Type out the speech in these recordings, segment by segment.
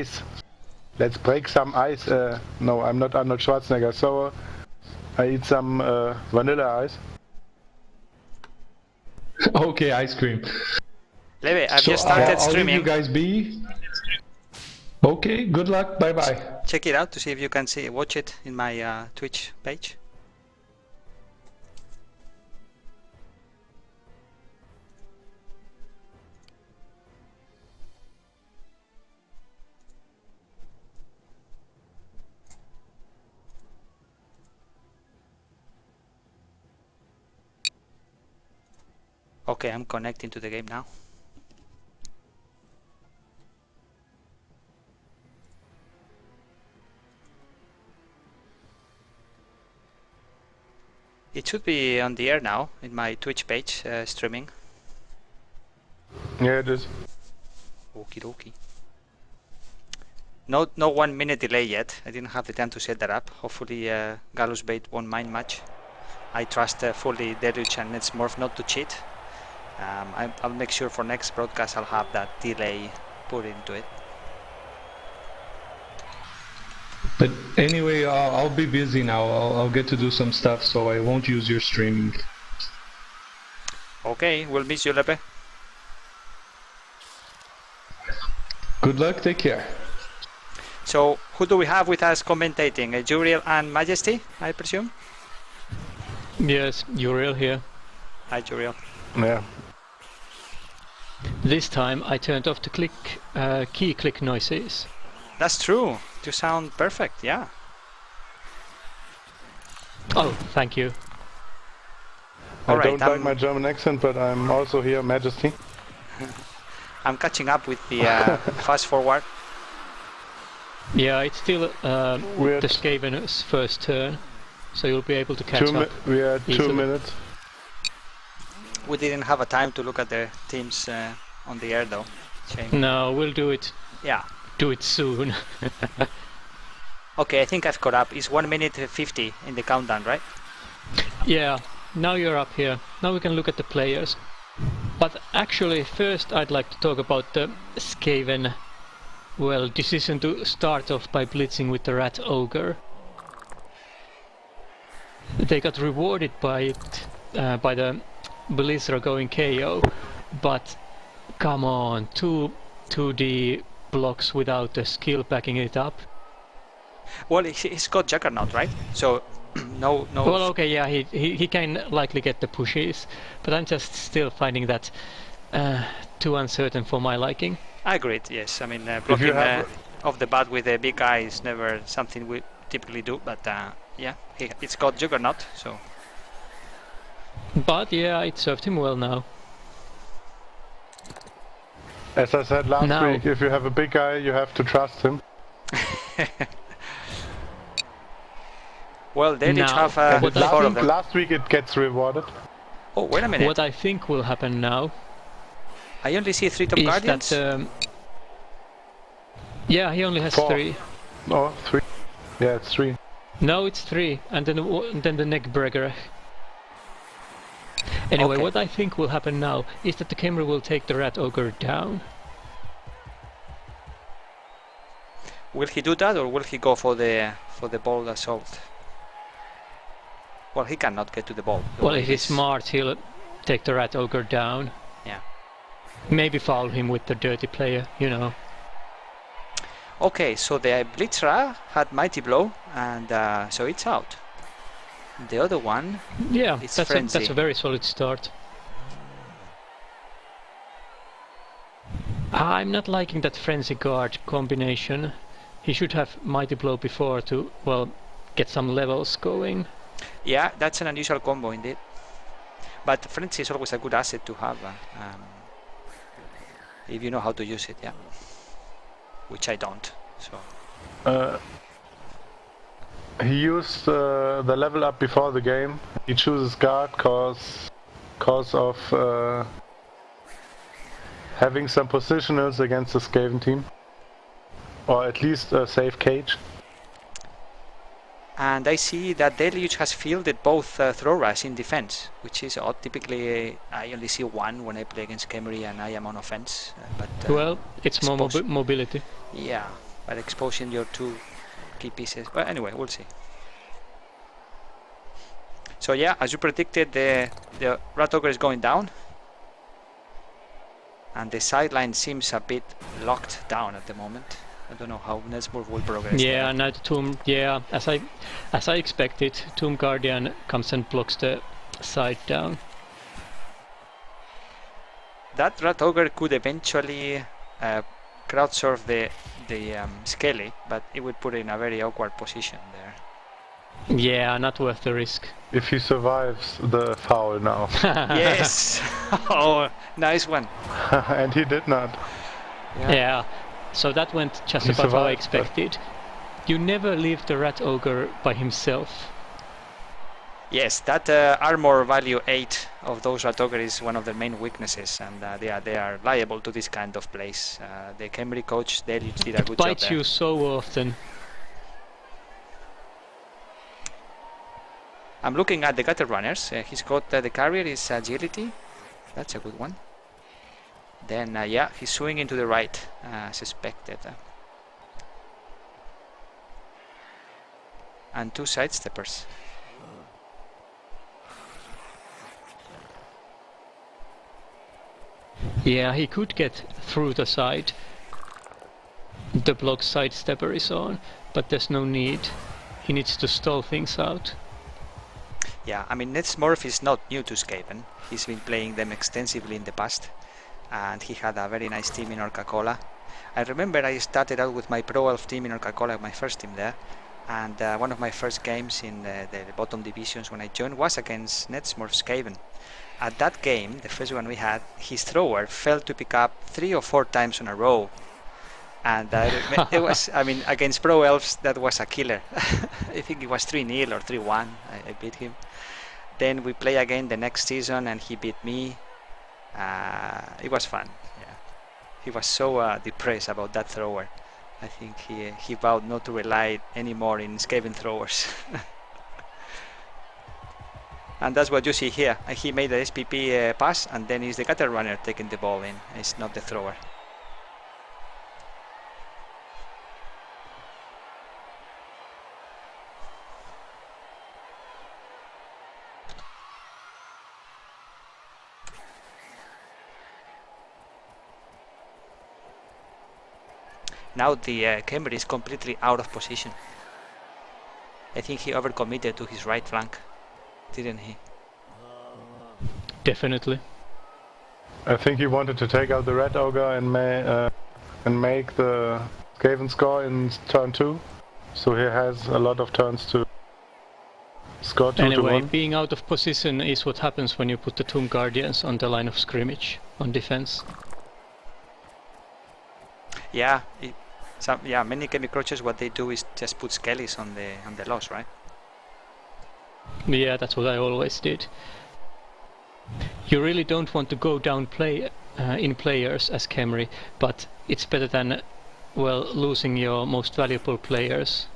ice. Let's break some ice. No, I'm not Arnold Schwarzenegger, so I eat some vanilla ice. Okay, ice cream. Leve, I've just started I'll streaming. leave you guys be. Okay, good luck. Bye bye. Check it out to see if you can watch it in my Twitch page. Okay, I'm connecting to the game now. It should be on the air now in my Twitch page streaming. Yeah, it is. Okie dokie. No 1 minute delay yet. I didn't have the time to set that up. Hopefully Gallus Bait won't mind much. I trust fully Deluge and Netsmurf not to cheat. I'll make sure for next broadcast I'll have that delay put into it. But anyway, I'll be busy now. I'll get to do some stuff, so I won't use your streaming. Okay, we'll miss you, Lepe. Good luck, take care. So, who do we have with us commentating? Juriel and Majesty, I presume? Yes, Uriel here. Hi, Juriel. Yeah. This time I turned off the key click noises. That's true. You sound perfect, yeah. Oh, thank you. I don't like my German accent, but I'm also here, Majesty. I'm catching up with the fast forward. Yeah, it's still the Skaven's first turn, so you'll be able to catch up. We are 2 minutes. We didn't have a time to look at the teams on the air, though. Shame. No, we'll do it. Yeah. Do it soon. Okay, I think I've caught up. It's 1 minute 50 in the countdown, right? Yeah, now you're up here. Now we can look at the players. But actually, first I'd like to talk about the Skaven, well, decision to start off by blitzing with the Rat Ogre. They got rewarded by it, by the Belizra going KO, but come on, 2D blocks without the skill backing it up. Well, he's got Juggernaut, right? So, no. Well, okay, yeah, he can likely get the pushes, but I'm just still finding that too uncertain for my liking. I agree, yes. I mean, blocking off the bat with a big eye is never something we typically do, but yeah, it's got Juggernaut, so. But yeah, it served him well now. As I said last week, if you have a big guy, you have to trust him. Well, they did have four of them. Last week it gets rewarded. Oh, wait a minute. What I think will happen now... I only see 3 top guardians. That, yeah, he only has 3. Oh, 3. Yeah, it's 3. No, it's 3, and then the Neckbreaker. Anyway, what I think will happen now is that the Khemri will take the Rat Ogre down. Will he do that, or will he go for the bold assault? Well, he cannot get to the ball. Well, if he's smart, he'll take the Rat Ogre down. Yeah. Maybe foul him with the dirty player, you know. Okay, so the Blitzra had Mighty Blow, and so it's out. The other one, yeah, that's a very solid start. I'm not liking that Frenzy Guard combination. He should have Mighty Blow before to, well, get some levels going. Yeah, that's an unusual combo indeed. But Frenzy is always a good asset to have, if you know how to use it, yeah. Which I don't, so... he used the level up before the game. He chooses guard cause of having some positionals against the Skaven team, or at least a safe cage. And I see that Deluge has fielded both throw rush in defense, which is odd. Typically, I only see one when I play against Khemri and I am on offense. But well, it's more mobility. Yeah, by exposing your two key pieces. But anyway, we'll see. So yeah, as you predicted, the Rat Ogre is going down. And the sideline seems a bit locked down at the moment. I don't know how Netsmurf will progress. Yeah, there. now the Tomb, yeah, as I expected, Tomb Guardian comes and blocks the side down. That Rat Ogre could eventually crowd surf the Skelly, but it would put it in a very awkward position there. Yeah, not worth the risk. If he survives the foul now. Yes! Oh, nice one. And he did not. Yeah, so that went just He about how I survived, but- expected. You never leave the Rat Ogre by himself. Yes, that armor value 8 of those Rat Ogre is one of the main weaknesses, and they are liable to this kind of plays. The Khemri coach Deluge did a It good job bites there. you so often. I'm looking at the gutter runners. He's got the carrier is agility. That's a good one. Then yeah, he's swinging to the right, suspected. And 2 sidesteppers. Yeah, he could get through the side. The block sidestepper is on, but there's no need. He needs to stall things out. Yeah, I mean, Netsmurf is not new to Skaven. He's been playing them extensively in the past, and he had a very nice team in Orca-Cola. I remember I started out with my Pro Elf team in Orca-Cola, my first team there, and one of my first games in the bottom divisions when I joined was against Netsmurf Skaven. At that game, the first one we had, his thrower failed to pick up 3 or 4 times in a row. And it was, I mean, against Pro Elves, that was a killer. I think it was 3-0 or 3-1. I beat him. Then we play again the next season, and he beat me. It was fun. Yeah, he was so depressed about that thrower. I think he vowed not to rely anymore in Skaven throwers. And that's what you see here. He made the SPP pass, and then it's the gutter runner taking the ball in. It's not the thrower. Now the Khemri is completely out of position. I think he overcommitted to his right flank, didn't he? Definitely. I think he wanted to take out the Red Ogre and make the Skaven score in turn 2. So he has a lot of turns to score 2 to Anyway, 1. being out of position is what happens when you put the Tomb Guardians on the line of scrimmage, on defense. Yeah, many Khemri coaches, what they do is just put skellies on the loss, right? Yeah, that's what I always did. You really don't want to go down in players as Khemri, but it's better than, well, losing your most valuable players.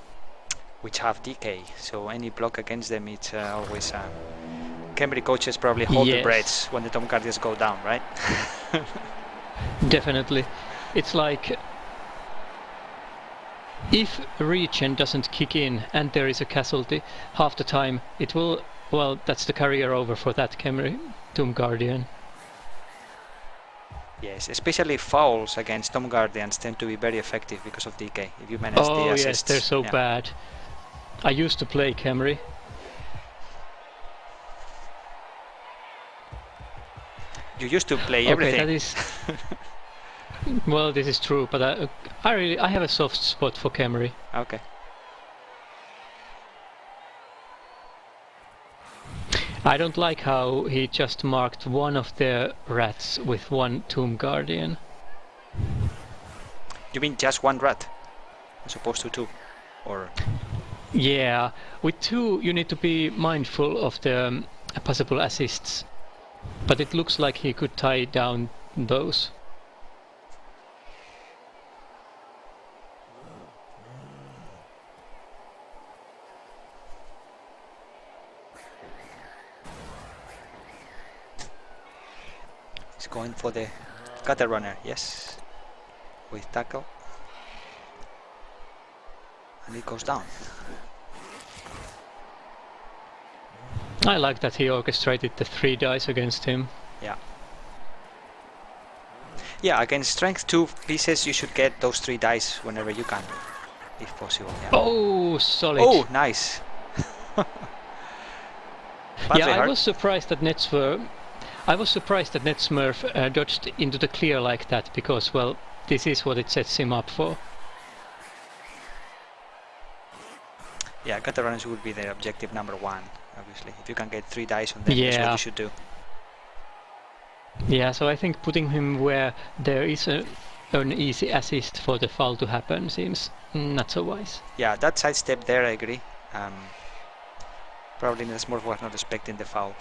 Which have DK, so any block against them, it's always... Khemri coaches probably hold the breaths when the Tomb Guardians go down, right? Definitely. It's like... if regen doesn't kick in and there is a casualty, half the time it will... well, that's the carrier over for that Khemri Tomb Guardian. Yes, especially fouls against Tomb Guardians tend to be very effective because of DK. If you manage the Oh yes, assists. they're so bad. I used to play Khemri. You used to play everything. Okay, that is... well, this is true, but I have a soft spot for Khemri. Okay. I don't like how he just marked one of the rats with one Tomb Guardian. You mean just one rat, as opposed to 2, or? Yeah, with 2 you need to be mindful of the possible assists, but it looks like he could tie down those. He's going for the gutter runner, yes, with tackle. and it goes down. I like that he orchestrated the 3 dice against him. Yeah. Yeah, against strength 2 pieces you should get those 3 dice whenever you can, if possible. Yeah. Oh, solid. Oh, nice. Yeah, I was surprised that Netsmurf dodged into the clear like that, because, well, this is what it sets him up for. Yeah, gutter runners would be their objective number 1, obviously. If you can get 3 dice on them, that's what you should do. Yeah, so I think putting him where there is an easy assist for the foul to happen seems not so wise. Yeah, that sidestep there, I agree. Probably Netsmurf was not expecting the foul.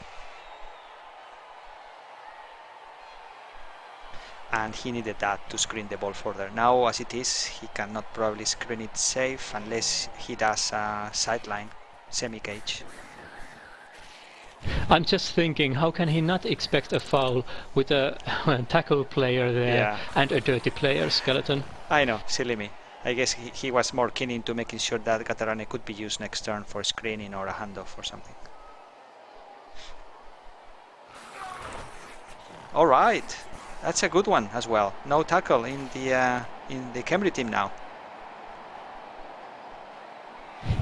And he needed that to screen the ball further. Now, as it is, he cannot probably screen it safe unless he does a sideline semi-cage. I'm just thinking, how can he not expect a foul with a tackle player there and a dirty player skeleton? I know, silly me. I guess he was more keen into making sure that Gatarane could be used next turn for screening or a handoff or something. All right, that's a good one as well. No tackle in the Khemri team now.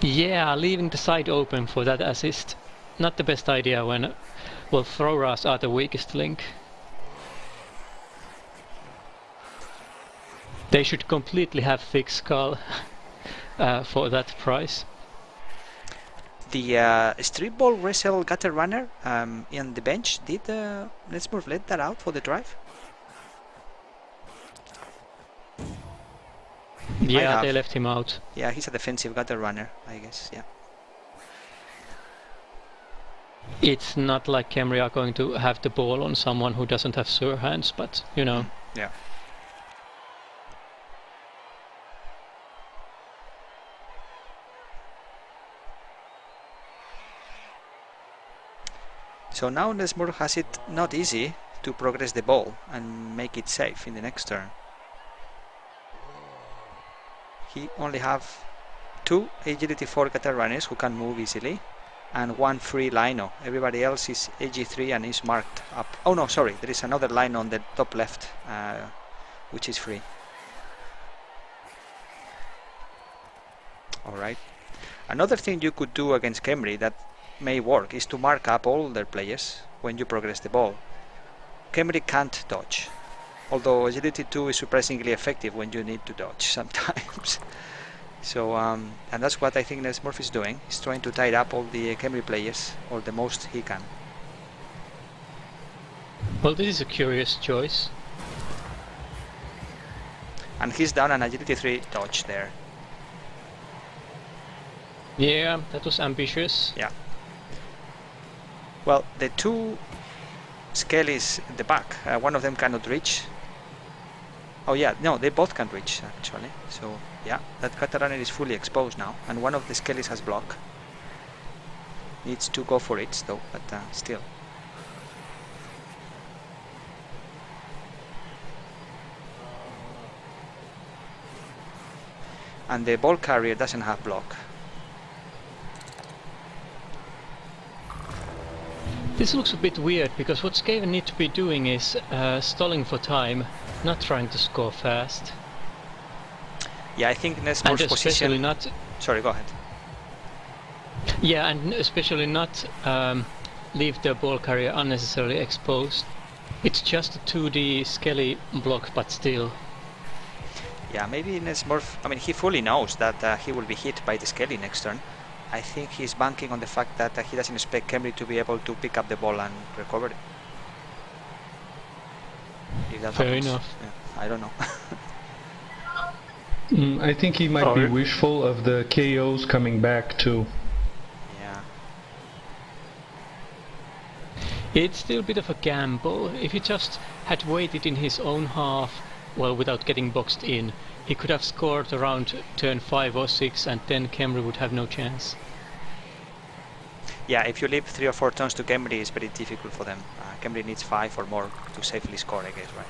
Yeah, leaving the side open for that assist. Not the best idea when, well, throwers are the weakest link. They should completely have thick skull for that price. The street ball wrestle gutter runner in the bench, did Netsmurf let that out for the drive? Yeah, they left him out. Yeah, he's a defensive gutter runner, I guess, yeah. It's not like Khemri are going to have the ball on someone who doesn't have sure hands, but you know. Yeah. So now Netsmurf has it not easy to progress the ball and make it safe in the next turn. He only have 2 agility 4 gutter runners who can move easily, and 1 free lino. Everybody else is AG3 and is marked up. Oh no, sorry, there is another line on the top left, which is free. Alright. Another thing you could do against Khemri that may work is to mark up all their players when you progress the ball. Khemri can't dodge, although agility 2 is surprisingly effective when you need to dodge sometimes. So, and that's what I think Netsmurf is doing. He's trying to tie up all the Khemri players, or the most he can. Well, this is a curious choice. And he's done an agility 3 dodge there. Yeah, that was ambitious. Yeah. Well, the 2 skellies in the back, one of them cannot reach. Oh yeah, no, they both can reach actually. So yeah, that Katarana is fully exposed now, and one of the skellies has block. Needs to go for it though, but still. And the ball carrier doesn't have block. This looks a bit weird, because what Skaven need to be doing is stalling for time, not trying to score fast. Yeah, I think Netsmurf's position... not... Sorry, go ahead. Yeah, and especially not leave the ball carrier unnecessarily exposed. It's just a 2D skelly block, but still. Yeah, maybe Netsmurf... I mean, he fully knows that he will be hit by the skelly next turn. I think he's banking on the fact that he doesn't expect Khemri to be able to pick up the ball and recover it. If that Fair happens. enough. Yeah, I don't know. I think he might be wishful of the KOs coming back too. Yeah. It's still a bit of a gamble. If he just had waited in his own half, well, without getting boxed in, he could have scored around turn 5 or 6, and then Khemri would have no chance. Yeah, if you leave 3 or 4 turns to Khemri, it's very difficult for them. Khemri needs 5 or more to safely score, I guess, right?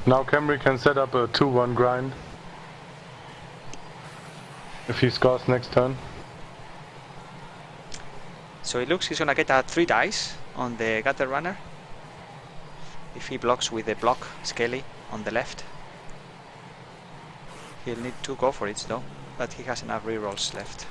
Now Khemri can set up a 2-1 grind if he scores next turn. So it looks he's gonna get a 3 dice on the gutter runner if he blocks with the block Skelly on the left. He'll need to go for it though, but he has enough rerolls left.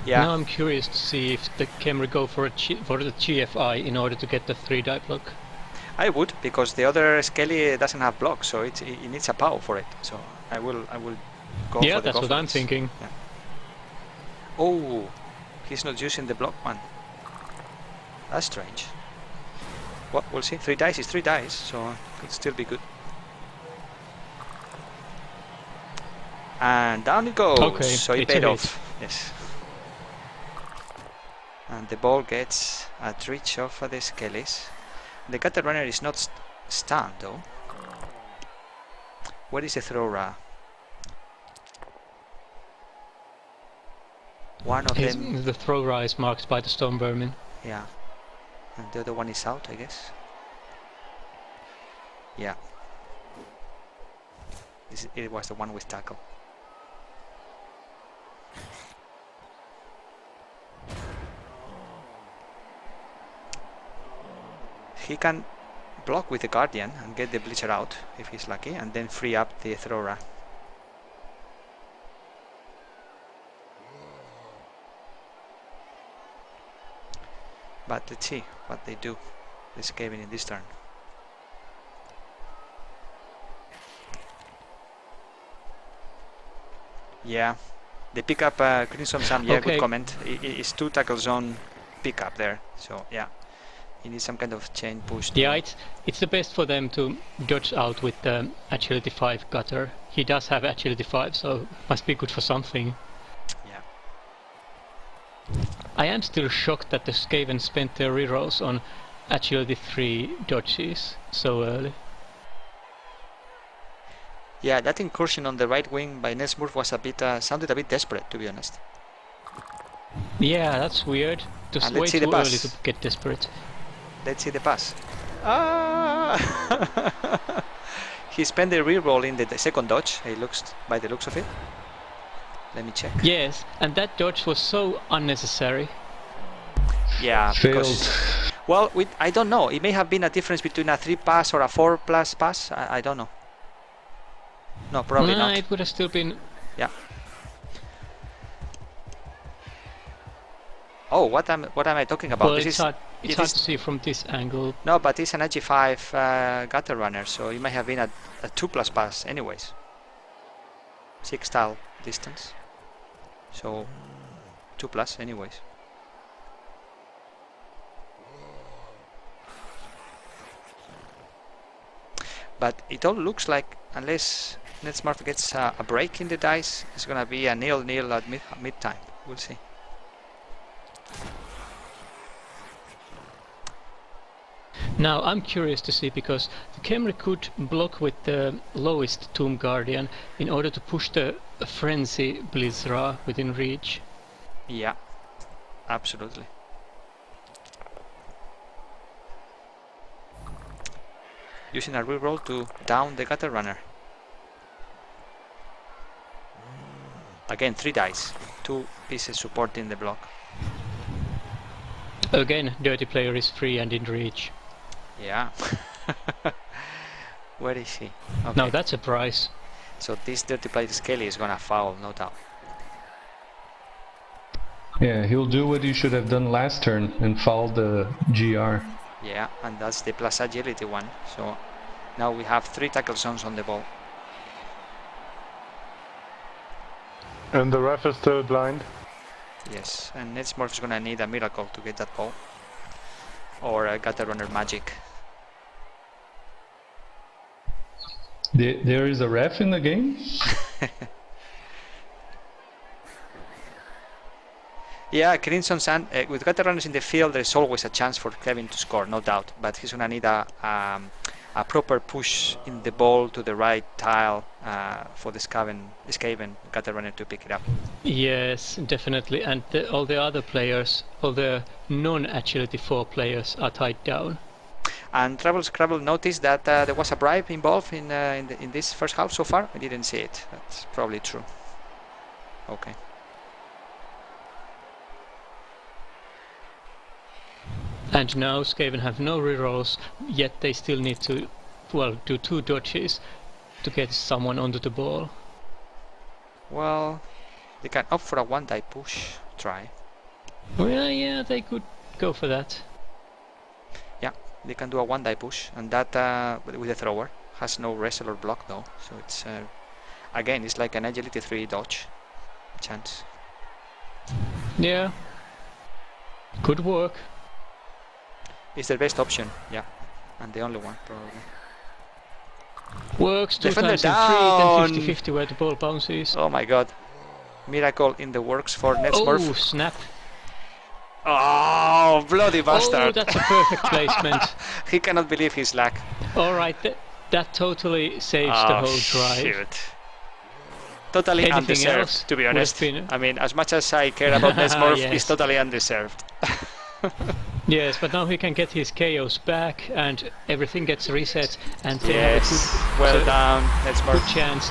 Yeah. Now I'm curious to see if the Khemri go for the GFI in order to get the 3-die block. I would, because the other Skelly doesn't have block, so it needs a POW for it. So I will go Yeah, for the that's what I'm confidence. thinking. Yeah. Oh, he's not using the block one. That's strange. Well, we'll see. 3 dice is 3 dice, so it could still be good. And down it goes. Okay, So it it's paid a off. Yes. And the ball gets at reach of the Skellies. The gutter runner is not stunned though. Where is the thrower? One of them. The thrower is marked by the storm vermin. Yeah. And the other one is out, I guess. Yeah. It was the one with tackle. He can block with the Guardian and get the Bleacher out if he's lucky, and then free up the thrower. But let's see what they do, the Skaven in this turn. Yeah, the pickup, Crimson Sam, yeah, Okay. good comment. It's 2 tackle zone pickup there, so yeah. You need some kind of chain push. Yeah, it's the best for them to dodge out with the agility 5 gutter. He does have agility 5, so must be good for something. Yeah. I am still shocked that the Skaven spent their rerolls on agility 3 dodges so early. Yeah, that incursion on the right wing by Netsmurf was a bit, sounded a bit desperate, to be honest. Yeah, that's weird. Just And let's way see the too pass. early to get desperate. Let's see the pass. Ah! He spent the reroll in the second dodge, it looks, by the looks of it. Let me check. Yes, and that dodge was so unnecessary. Yeah, Failed. because... Well, I don't know. It may have been a difference between a 3 pass or a 4 plus pass. I don't know. No, probably Nah, not. it would have still been... Yeah. Oh, what am I talking about? Well, This it's is hard, it's it hard is- to see from this angle. No, but it's an AG5 gutter runner, so it might have been a 2 plus pass anyways. 6 tile distance. So 2 plus anyways. But it all looks like, unless Netsmurf gets a break in the dice, it's gonna be a 0-0 at mid time. We'll see. Now I'm curious to see, because the Khemri could block with the lowest Tomb Guardian in order to push the Frenzy Blizzra within reach. Yeah, absolutely. Using a reroll to down the gutter runner. Again, 3 dice, 2 pieces supporting the block. Again, Dirty Player is free and in reach. Yeah. Where is he? Okay. Now that's a prize. So this Dirty Player Skelly is gonna foul, no doubt. Yeah, he'll do what he should have done last turn and foul the GR. Yeah, and that's the plus agility one. So now we have 3 tackle zones on the ball. And the ref is still blind. Yes, and Netsmurf is gonna need a miracle to get that ball. Or a gutter runner magic. There is a ref in the game? Yeah, Crimson Sun, with gutter runners in the field, there's always a chance for Kevin to score, no doubt. But he's gonna need a a proper push in the ball to the right tile for the Skaven gutter runner to pick it up. Yes, definitely. And all the other players, all the non-agility 4 players are tied down. And Travel Scrabble noticed that there was a bribe involved in this first half so far. I didn't see it. That's probably true. Okay. And now Skaven have no rerolls, yet they still need to, well, do 2 dodges to get someone onto the ball. Well, they can opt for a 1-die push try. Well, yeah, they could go for that. Yeah, they can do a 1-die push, and that with a thrower has no wrestle or block though. So it's again, it's like an agility 3 dodge chance. Yeah, could work. It's the best option, yeah, and the only one probably. Works 2 Defender times in 3, down! then 50-50 where the ball bounces. Oh my god. Miracle in the works for Netsmurf. Oh, snap. Oh, bloody Oh, bastard. that's a perfect placement. He cannot believe his luck. Alright, that totally saves the whole drive. Shoot. Totally Anything undeserved, else to be would have honest. been- I mean, as much as I care about Netsmurf, Yes. it's totally undeserved. Yes, but now he can get his KOs back and everything gets reset and they Yes, have well so- done, a good Netsmurf. chance.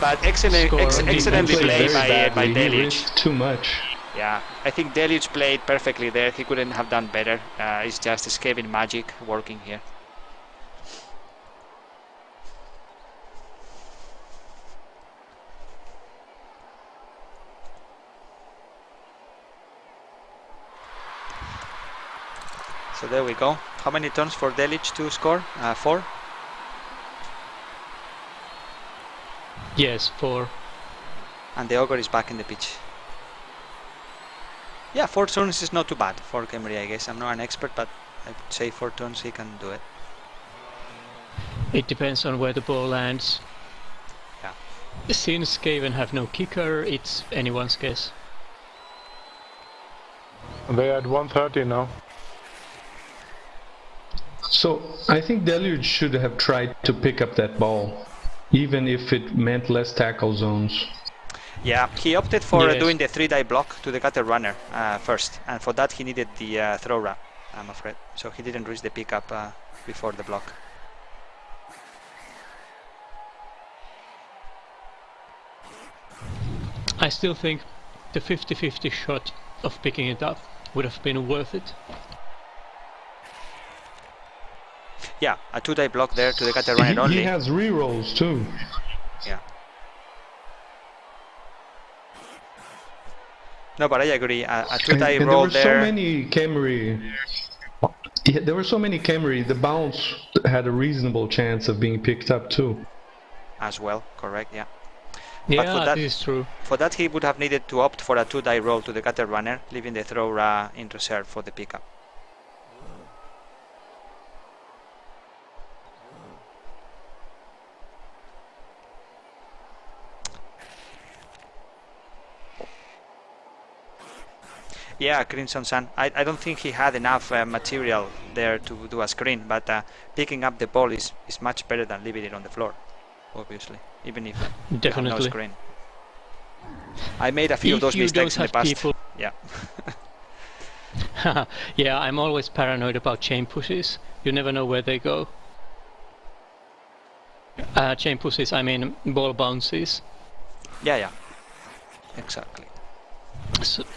But excellent, Score. excellently He played played very by badly. He Deluge. risked too much. Yeah, I think Deluge played perfectly there. He couldn't have done better. It's just Skaven magic working here. So there we go. How many turns for Deluge to score? 4? Yes, 4. And the Ogre is back in the pitch. Yeah, 4 turns is not too bad for Khemri, I guess. I'm not an expert, but I would say 4 turns he can do it. It depends on where the ball lands. Yeah. Since Skaven have no kicker, it's anyone's guess. They're at 130 now. So I think Deluge should have tried to pick up that ball, even if it meant less tackle zones. Yeah, he opted for Yes. doing the 3-die block to the gutter runner first, and for that he needed the throw wrap, I'm afraid. So he didn't reach the pickup before the block. I still think the 50-50 shot of picking it up would have been worth it. Yeah, a 2-die block there to the gutter runner He only. has rerolls too. Yeah. No, but I agree. A 2-die And roll there there. were so many Khemri. Yeah, there were so many Khemri. The bounce had a reasonable chance of being picked up too. As well, correct, yeah. Yeah, for that- this is true. For that he would have needed to opt for a 2-die roll to the gutter runner, leaving the throw in reserve for the pickup. Yeah, Crimson Sun. I don't think he had enough material there to do a screen, but picking up the ball is much better than leaving it on the floor, obviously, even if you have no Definitely. screen. I made a few of If those you mistakes in don't the have past. people- Yeah. Yeah, I'm always paranoid about chain pushes. You never know where they go. Chain pushes, I mean ball bounces. Yeah. Exactly.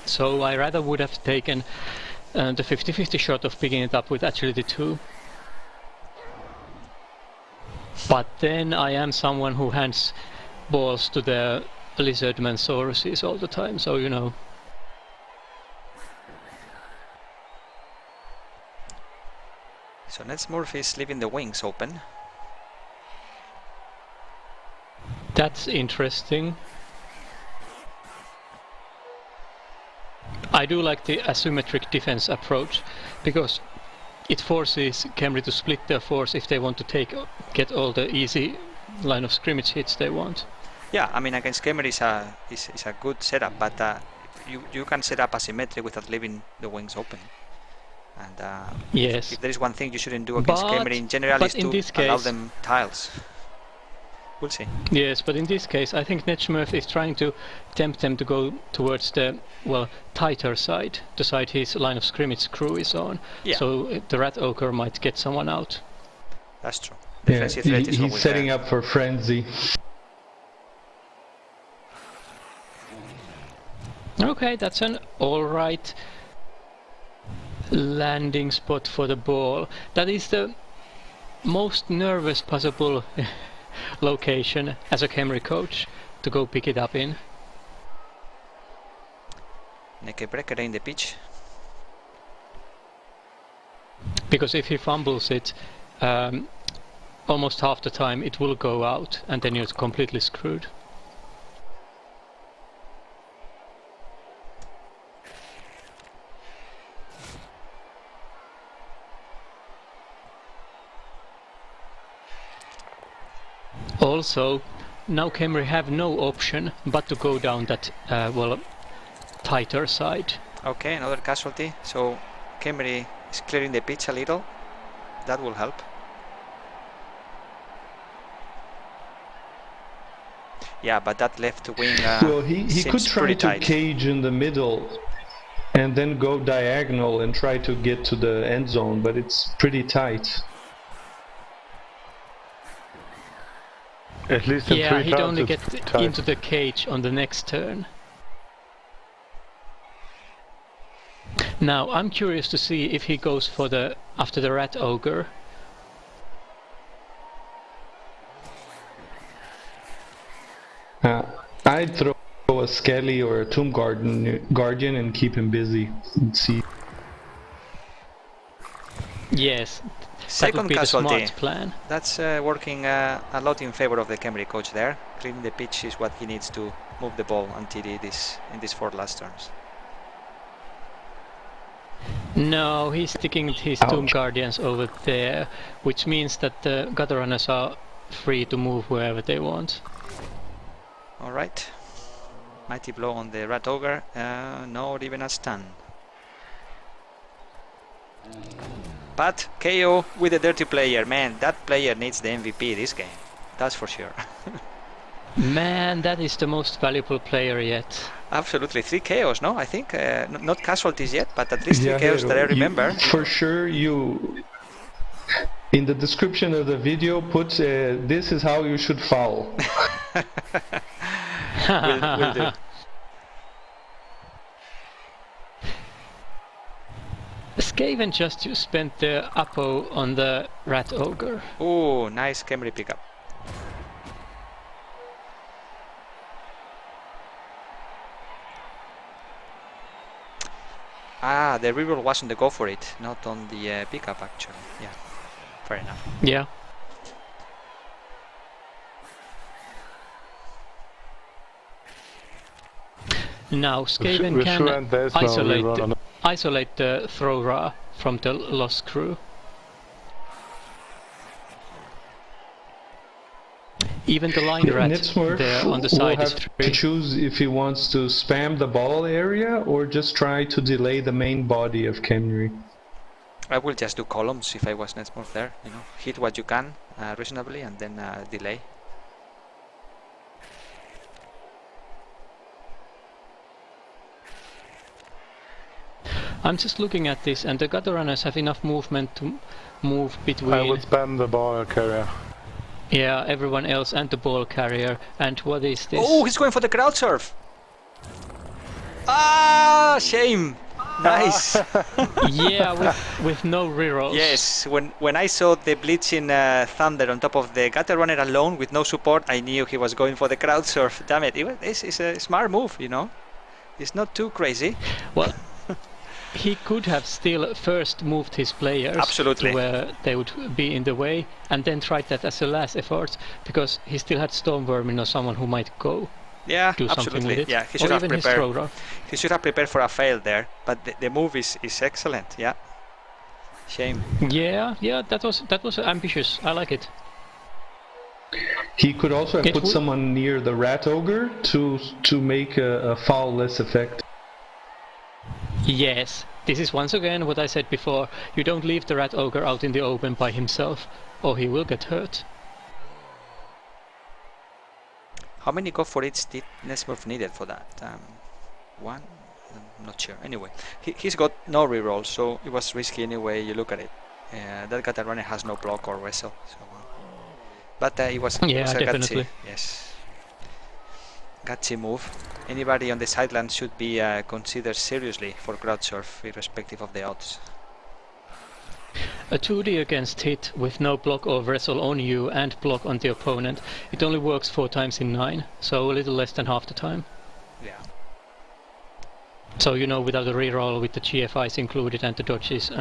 So I rather would have taken the 50-50 shot of picking it up with agility 2. But then I am someone who hands balls to the lizardman sauruses all the time, so you know. So Netsmurf is leaving the wings open. That's interesting. I do like the asymmetric defense approach because it forces Khemri to split their force if they want to get all the easy line of scrimmage hits they want. Yeah, I mean against Khemri is a good setup, but you can set up asymmetric without leaving the wings open. And Yes. if there is one thing you shouldn't do against Khemri in general is in to this allow case, them tiles. We'll see. yes, but in this case, I think Netsmurf is trying to tempt them to go towards the, well, tighter side, the side his line of scrimmage crew is on. Yeah. So the Rat Ogre might get someone out. That's true. Yeah, Defensive threat is he's always setting there. up for frenzy. Okay, that's an alright landing spot for the ball. That is the most nervous possible location as a Khemri coach to go pick it up in. Naked breaker in the pitch. Because if he fumbles it, almost half the time it will go out and then you're completely screwed. Also, now Khemri have no option but to go down that, well, tighter side. Okay, another casualty. So Khemri is clearing the pitch a little. That will help. Yeah, but that left wing Well, he could seems try pretty to tight. cage in the middle and then go diagonal and try to get to the end zone, but it's pretty tight. At least in Yeah, 3 he'd turns only it's get tight. into the cage on the next turn. Now, I'm curious to see if he goes for the after the Rat Ogre. I'd throw a Skelly or a Tomb Guardian and keep him busy and see. Yes, that Second would be the casualty. smart plan. That's working a lot in favor of the Khemri coach there. Cleaning the pitch is what he needs to move the ball until it is in these 4 last turns. No, he's sticking his Ouch. Tomb Guardians over there, which means that the gutter runners are free to move wherever they want. Alright. Mighty blow on the Rat Ogre. Not even a stun. But KO with a dirty player. Man, that player needs the MVP this game. That's for sure. Man, that is the most valuable player yet. Absolutely. 3 KOs, no? I think. Not casualties yet, but at least 3 KOs that I remember. For sure, you... In the description of the video, put this is how you should foul. Will do. Skaven just spent the Apo on the Rat Ogre. Ooh, nice Khemri pickup. Ah, the reroll was on the go for it, not on the pickup actually. Yeah, fair enough. Yeah. Now Skaven We're can sure and there's no reroll on it. isolate the thrower from the lost crew. Even the line rat Netsmurf there on the will side is have to free. choose if he wants to spam the ball area or just try to delay the main body of Khemri. I will just do columns if I was Netsmurf there, you know, hit what you can reasonably and then delay. I'm just looking at this, and the gutter runners have enough movement to move between I would spam the ball carrier. yeah, everyone else and the ball carrier. And what is this? Oh, he's going for the crowd surf. Ah, shame. Nice. Yeah, with no rerolls. Yes, when I saw the bleaching thunder on top of the gutter runner alone with no support, I knew he was going for the crowd surf. Damn it! It's a smart move, you know. It's not too crazy. Well, he could have still first moved his players Absolutely. to where they would be in the way, and then tried that as a last effort, because he still had Stormvermin or someone who might go Yeah, do something absolutely. with it. Yeah, he or should have even his prepared. thrower. He should have prepared for a fail there, but the move is excellent. Yeah. Shame. Yeah, that was ambitious. I like it. He could also have It put would- someone near the Rat Ogre to make a foul less effective. Yes, this is once again what I said before. You don't leave the Rat Ogre out in the open by himself, or he will get hurt. How many go for each did Netsmurf needed for that? One? I'm not sure. Anyway, he's got no reroll, so it was risky anyway. You look at it. That Katarunner has no block or wrestle. So, but it was, Yeah, it was a definitely. gutsy, yes, gutsy move. Anybody on the sideline should be considered seriously for crowd surf, irrespective of the odds. A 2D against hit with no block or wrestle on you and block on the opponent. It only works 4 times in 9, so a little less than half the time. Yeah. So you know, without a reroll with the GFIs included and the dodges.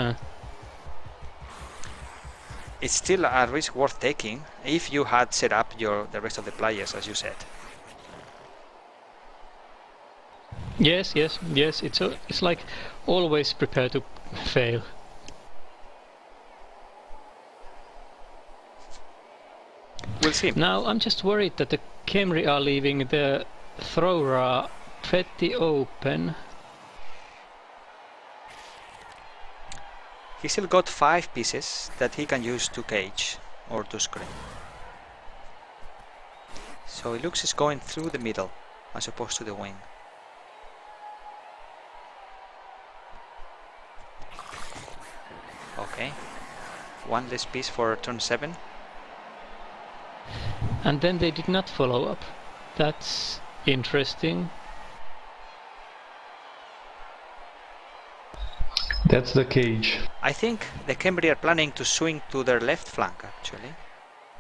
It's still a risk worth taking if you had set up the rest of the players, as you said. Yes. It's like always prepare to fail. We'll see. Now I'm just worried that the Khemri are leaving the thrower pretty open. He still got 5 pieces that he can use to cage or to screen. So it looks it's going through the middle as opposed to the wing. Okay, 1 less piece for turn 7. And then they did not follow up. That's interesting. That's the cage. I think the Khemri are planning to swing to their left flank actually,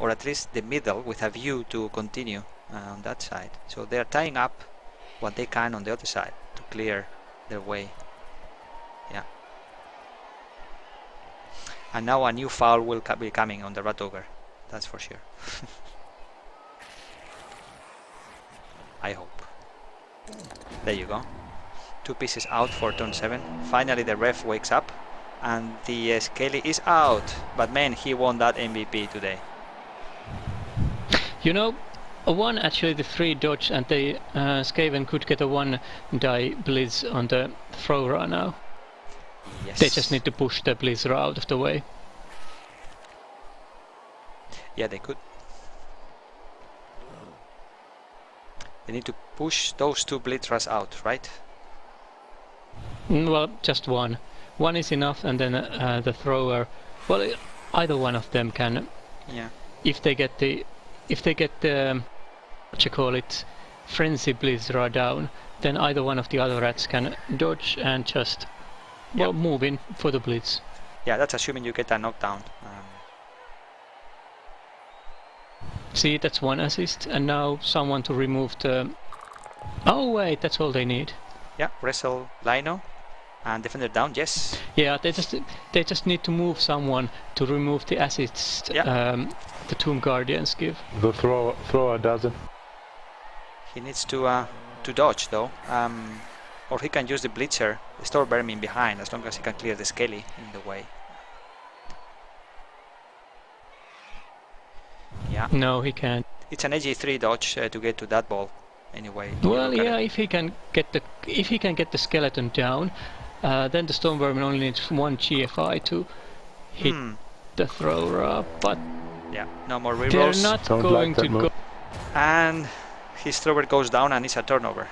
or at least the middle with a view to continue on that side. So they are tying up what they can on the other side to clear their way. Yeah. And now a new foul will be coming on the Rat Ogre, that's for sure. I hope. There you go. 2 pieces out for turn 7. Finally the ref wakes up and the Skelly is out. But man, he won that MVP today. You know, a 1 actually the 3 dodge and the Skaven could get a 1 die blitz on the thrower now. Yes. They just need to push the blitzer out of the way. Yeah, they could. They need to push those 2 blitzers out, right? Well, just 1. 1 is enough, and then the thrower. Well, either one of them can. Yeah. If they get the what you call it, frenzy blitzer down, then either one of the other rats can dodge and just move in for the blitz. Yeah, that's assuming you get a knockdown. See, that's 1 assist, and now someone to remove the. Oh wait, that's all they need. Yeah, wrestle Lino and defender down. Yes. Yeah, they just need to move someone to remove the assist. The Tomb Guardians give. The thrower does it. He needs to dodge though, or he can use the blitzer, store Vermin behind, as long as he can clear the Skelly in the way. Yeah. No, he can't. It's an AG3 dodge to get to that ball. Anyway. Well, yeah, if he can get the skeleton down, then the Stone Vermin only needs 1 GFI to hit the thrower up, but yeah, no more rerolls. they're not going to go. And his thrower goes down and it's a turnover.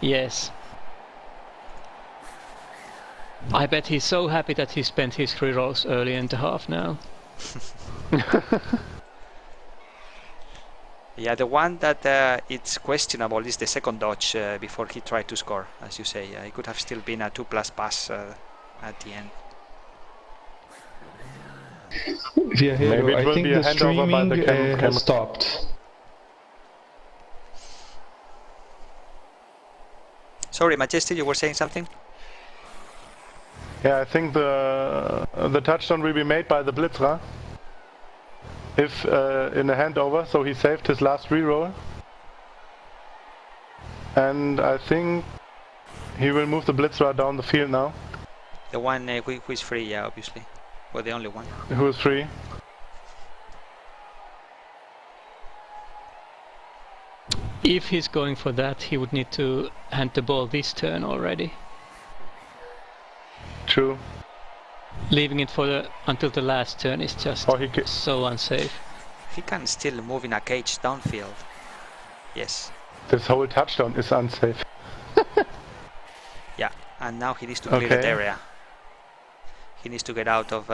Yes. I bet he's so happy that he spent his rerolls early in the half now. Yeah, the one that it's questionable is the second dodge before he tried to score, as you say. It could have still been a 2+ pass at the end. Viajero, I think the streaming the has stopped. Sorry, Majesty, you were saying something? Yeah, I think the touchdown will be made by the blitzer. If in a handover, so he saved his last reroll. And I think he will move the blitzer down the field now. The one who is free, yeah, obviously. Well, the only one. Who is free? If he's going for that, he would need to hand the ball this turn already. True. Leaving it for until the last turn is just so unsafe. He can still move in a cage downfield. Yes. This whole touchdown is unsafe. Yeah, and now he needs to clear that area. He needs to get out of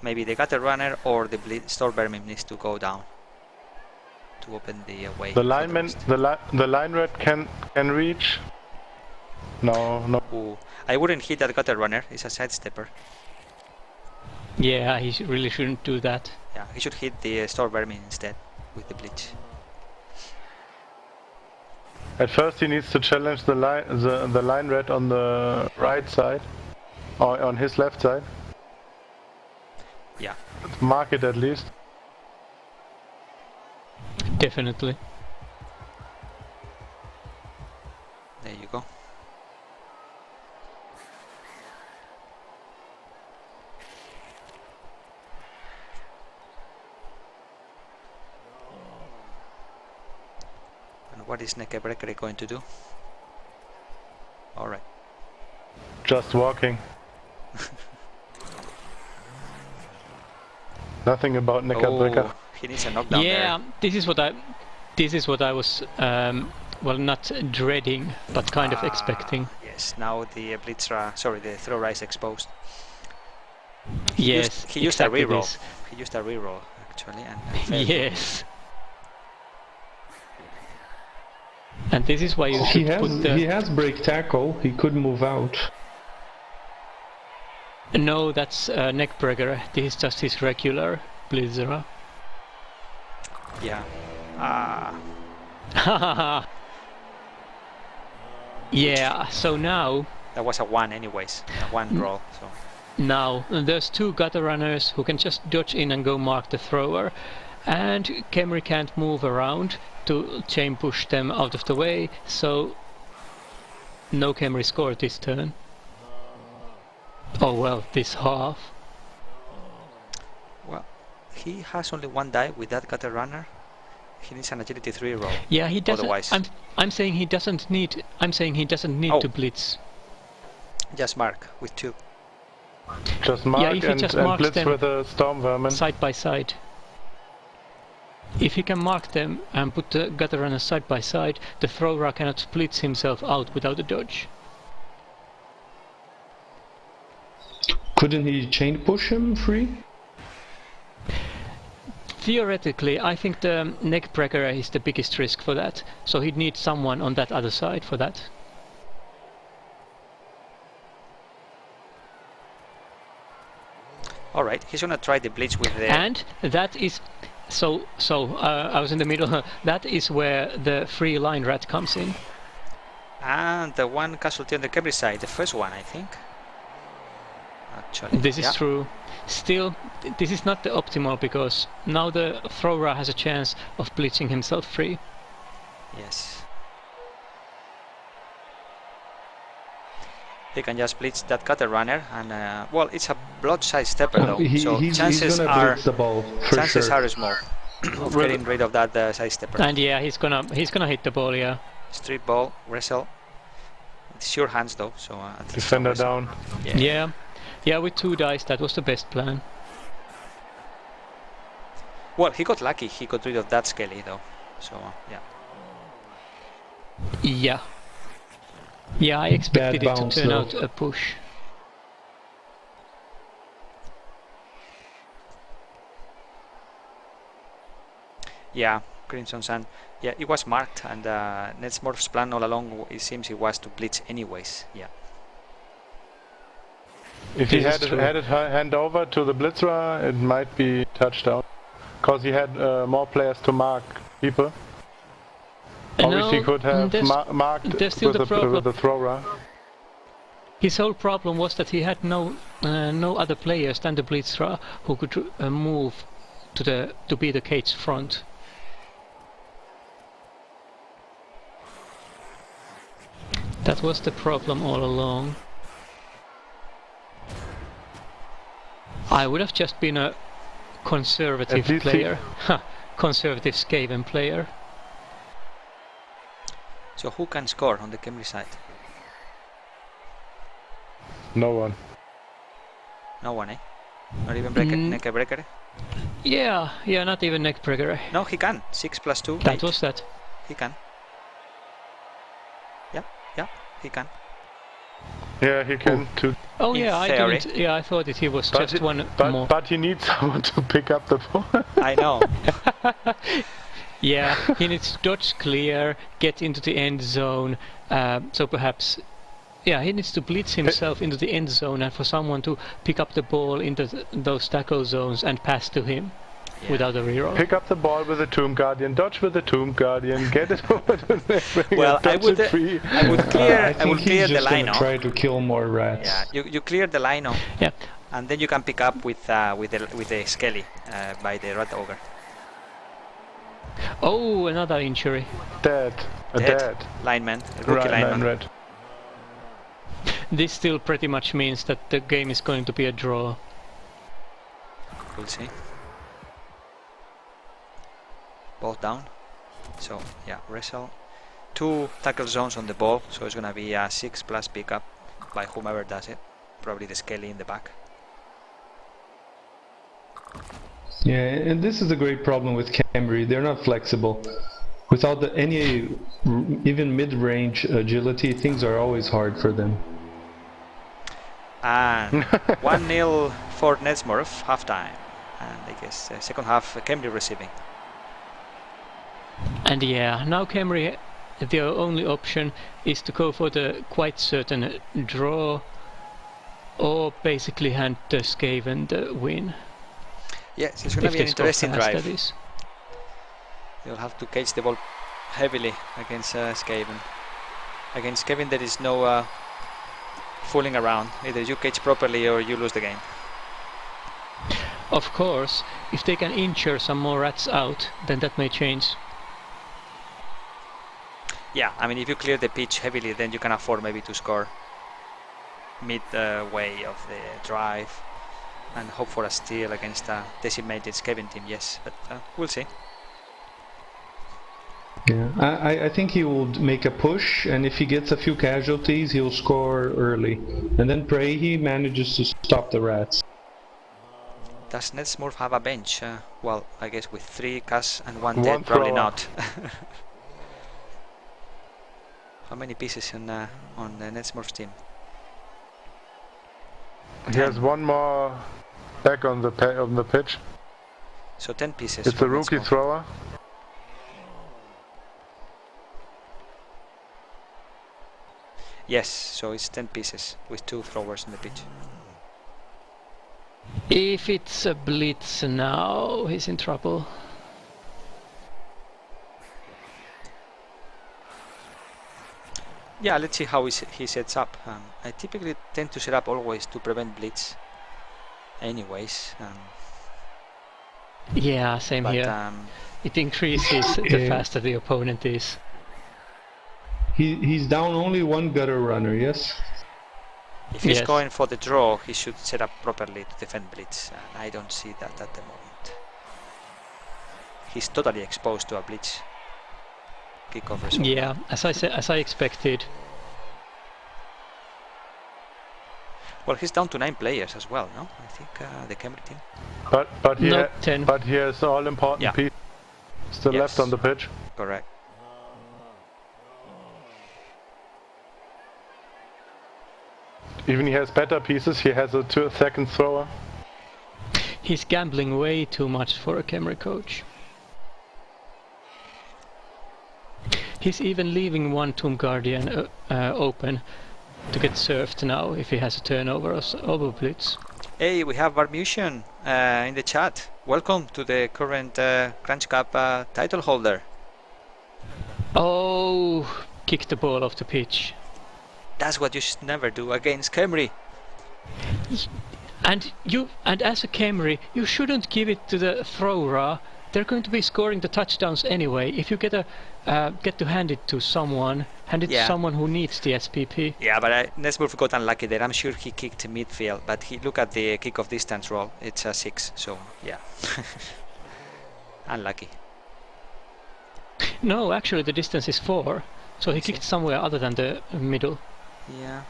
maybe the gutter runner, or the store vermin needs to go down to open the way. The lineman, the line rat can reach. No. Ooh, I wouldn't hit that gutter runner. It's a sidestepper. Yeah, he really shouldn't do that. Yeah, he should hit the store vermin instead with the bleach. At first he needs to challenge the line rat on the right side, or on his left side. Yeah. Mark it at least. Definitely. There you go. And what is Nekebrekere going to do? Alright. Just walking. Nothing about Nekebrekere. Oh, he needs a knockdown yeah, there. this is what I was well, not dreading, but kind of expecting. Yes, now the the thrower is exposed. Yes, he used a exactly reroll. this. He used a reroll actually, and failed. Yes. And this is why you should put the... He has break tackle, he could move out. No, that's Neckbreaker. This is just his regular Blitzer. Yeah. Yeah, so now... That was a 1 anyways, a 1 roll. So. Now, there's two gutter runners who can just dodge in and go mark the thrower. And Khemri can't move around to chain push them out of the way, so no Khemri scored this turn. Oh well, this half. Well, he has only 1 die with that gutter runner. He needs an agility 3 roll. Yeah, he doesn't. Otherwise, I'm saying he doesn't need. I'm saying he doesn't need to blitz. Just mark with 2. Just mark and blitz them with a storm vermin. side by side. If he can mark them and put the gutter runner side by side, the thrower cannot blitz himself out without a dodge. Couldn't he chain push him free? Theoretically, I think the Neckbreaker is the biggest risk for that, so he'd need someone on that other side for that. Alright, he's gonna try the blitz with the... And that is... So I was in the middle. That is where the free line rat comes in. And the one casualty on the Khemri side, the first one, I think. Actually, this is true. Still, this is not the optimal, because now the thrower has a chance of blitzing himself free. Yes. He can just blitz that gutter runner, and well, it's a blood size stepper though, so chances are small of getting rid of that side stepper. And yeah, he's gonna hit the ball, yeah. Street ball, wrestle. It's sure hands though, so defender down. Yeah, with 2 dice, that was the best plan. Well, he got lucky. He got rid of that skelly though, so yeah. Yeah. Yeah, I expected it to turn out a push. Yeah, Crimson Sun. Yeah, it was marked, and Netsmurf's plan all along, it seems it was to blitz anyways. Yeah. If he had it hand over to the blitzer, it might be touchdown, because he had more players to mark people. Obviously, he could have marked with the thrower. His whole problem was that he had no other players than the blitzer who could move to be the cage front. That was the problem all along. I would have just been a conservative player. Conservative Skaven player. So who can score on the Khemri side? No one. No one, eh? Not even Neckbreaker? Yeah, not even Neckbreaker. No, he can. 6 + 2. That 8. was that. He can. Yeah, he can. Yeah, he can too. Oh In yeah, theory. I thought that he was But just one more. But he needs someone to pick up the ball. I know. Yeah, he needs to dodge clear, get into the end zone. So perhaps, yeah, he needs to blitz himself into the end zone and for someone to pick up the ball into those tackle zones and pass to him without a reroll. Pick up the ball with the Tomb Guardian, dodge with the Tomb Guardian, get it over to the Well, I would free. clear. I I would think clear he's the just gonna line. try to kill more rats. Yeah, you clear the line, Yeah. and then you can pick up with the Skelly by the Rat Ogre. Oh, another injury. Dead. Dead. Lineman, rookie Right, lineman. red. This still pretty much means that the game is going to be a draw. We'll see. Both down. So yeah, wrestle. 2 tackle zones on the ball, so it's gonna be a 6+ pickup by whomever does it. Probably the Skelly in the back. Yeah, and this is a great problem with Khemri. They're not flexible. Without any even mid-range agility, things are always hard for them. And 1-0 for Netsmurf, halftime. And I guess second half Khemri receiving. And yeah, now Khemri, their only option is to go for the quite certain draw or basically hand the Skaven the win. Yes, it's going to be an interesting that drive. is. You'll have to catch the ball heavily against Skaven. Against Skaven there is no fooling around. Either you catch properly or you lose the game. Of course, if they can injure some more rats out, then that may change. Yeah, I mean if you clear the pitch heavily, then you can afford maybe to score mid-way of the drive and hope for a steal against a decimated Skaven team, yes, but we'll see. Yeah, I think he will make a push, and if he gets a few casualties, he'll score early. And then pray he manages to stop the rats. Does Netsmurf have a bench? Well, I guess with 3 Cas and 1 One dead, probably thrower. not. How many pieces on the Netsmurf's team? He has one more back on the pitch. So 10 pieces. It's for a rookie Netsmurf. thrower. Yes, so it's 10 pieces with 2 throwers on the pitch. If it's a blitz now, he's in trouble. Yeah, let's see how he sets up. I typically tend to set up always to prevent blitz. Anyways, Yeah, same but here. It increases the Yeah. faster the opponent is. He's down only 1 gutter runner, yes? if he's Yes. going for the draw, he should set up properly to defend blitz. And I don't see that at the moment. He's totally exposed to a blitz kickoff result. Yeah, as I expected. Well, he's down to 9 players as well, no? I think the Khemri team. But he No, 10. but he has all important Yeah. pieces still Yes. left on the pitch. Correct. Even he has better pieces. He has a second thrower. He's gambling way too much for a Khemri coach. He's even leaving one Tomb Guardian open to get served now if he has a turnover or over blitz. Hey, we have Barmution in the chat. Welcome to the current Crunch Cup title holder. Oh, kick the ball off the pitch. That's what you should never do against Khemri. And as a Khemri, you shouldn't give it to the thrower. They're going to be scoring the touchdowns anyway. If you get to hand it to someone, to someone who needs the SPP. Yeah, but Netsmurf got unlucky there. I'm sure he kicked midfield, but look at the kick of distance roll. It's a 6, so yeah. Unlucky. No, actually the distance is 4. So he kicked somewhere other than the middle. Yeah.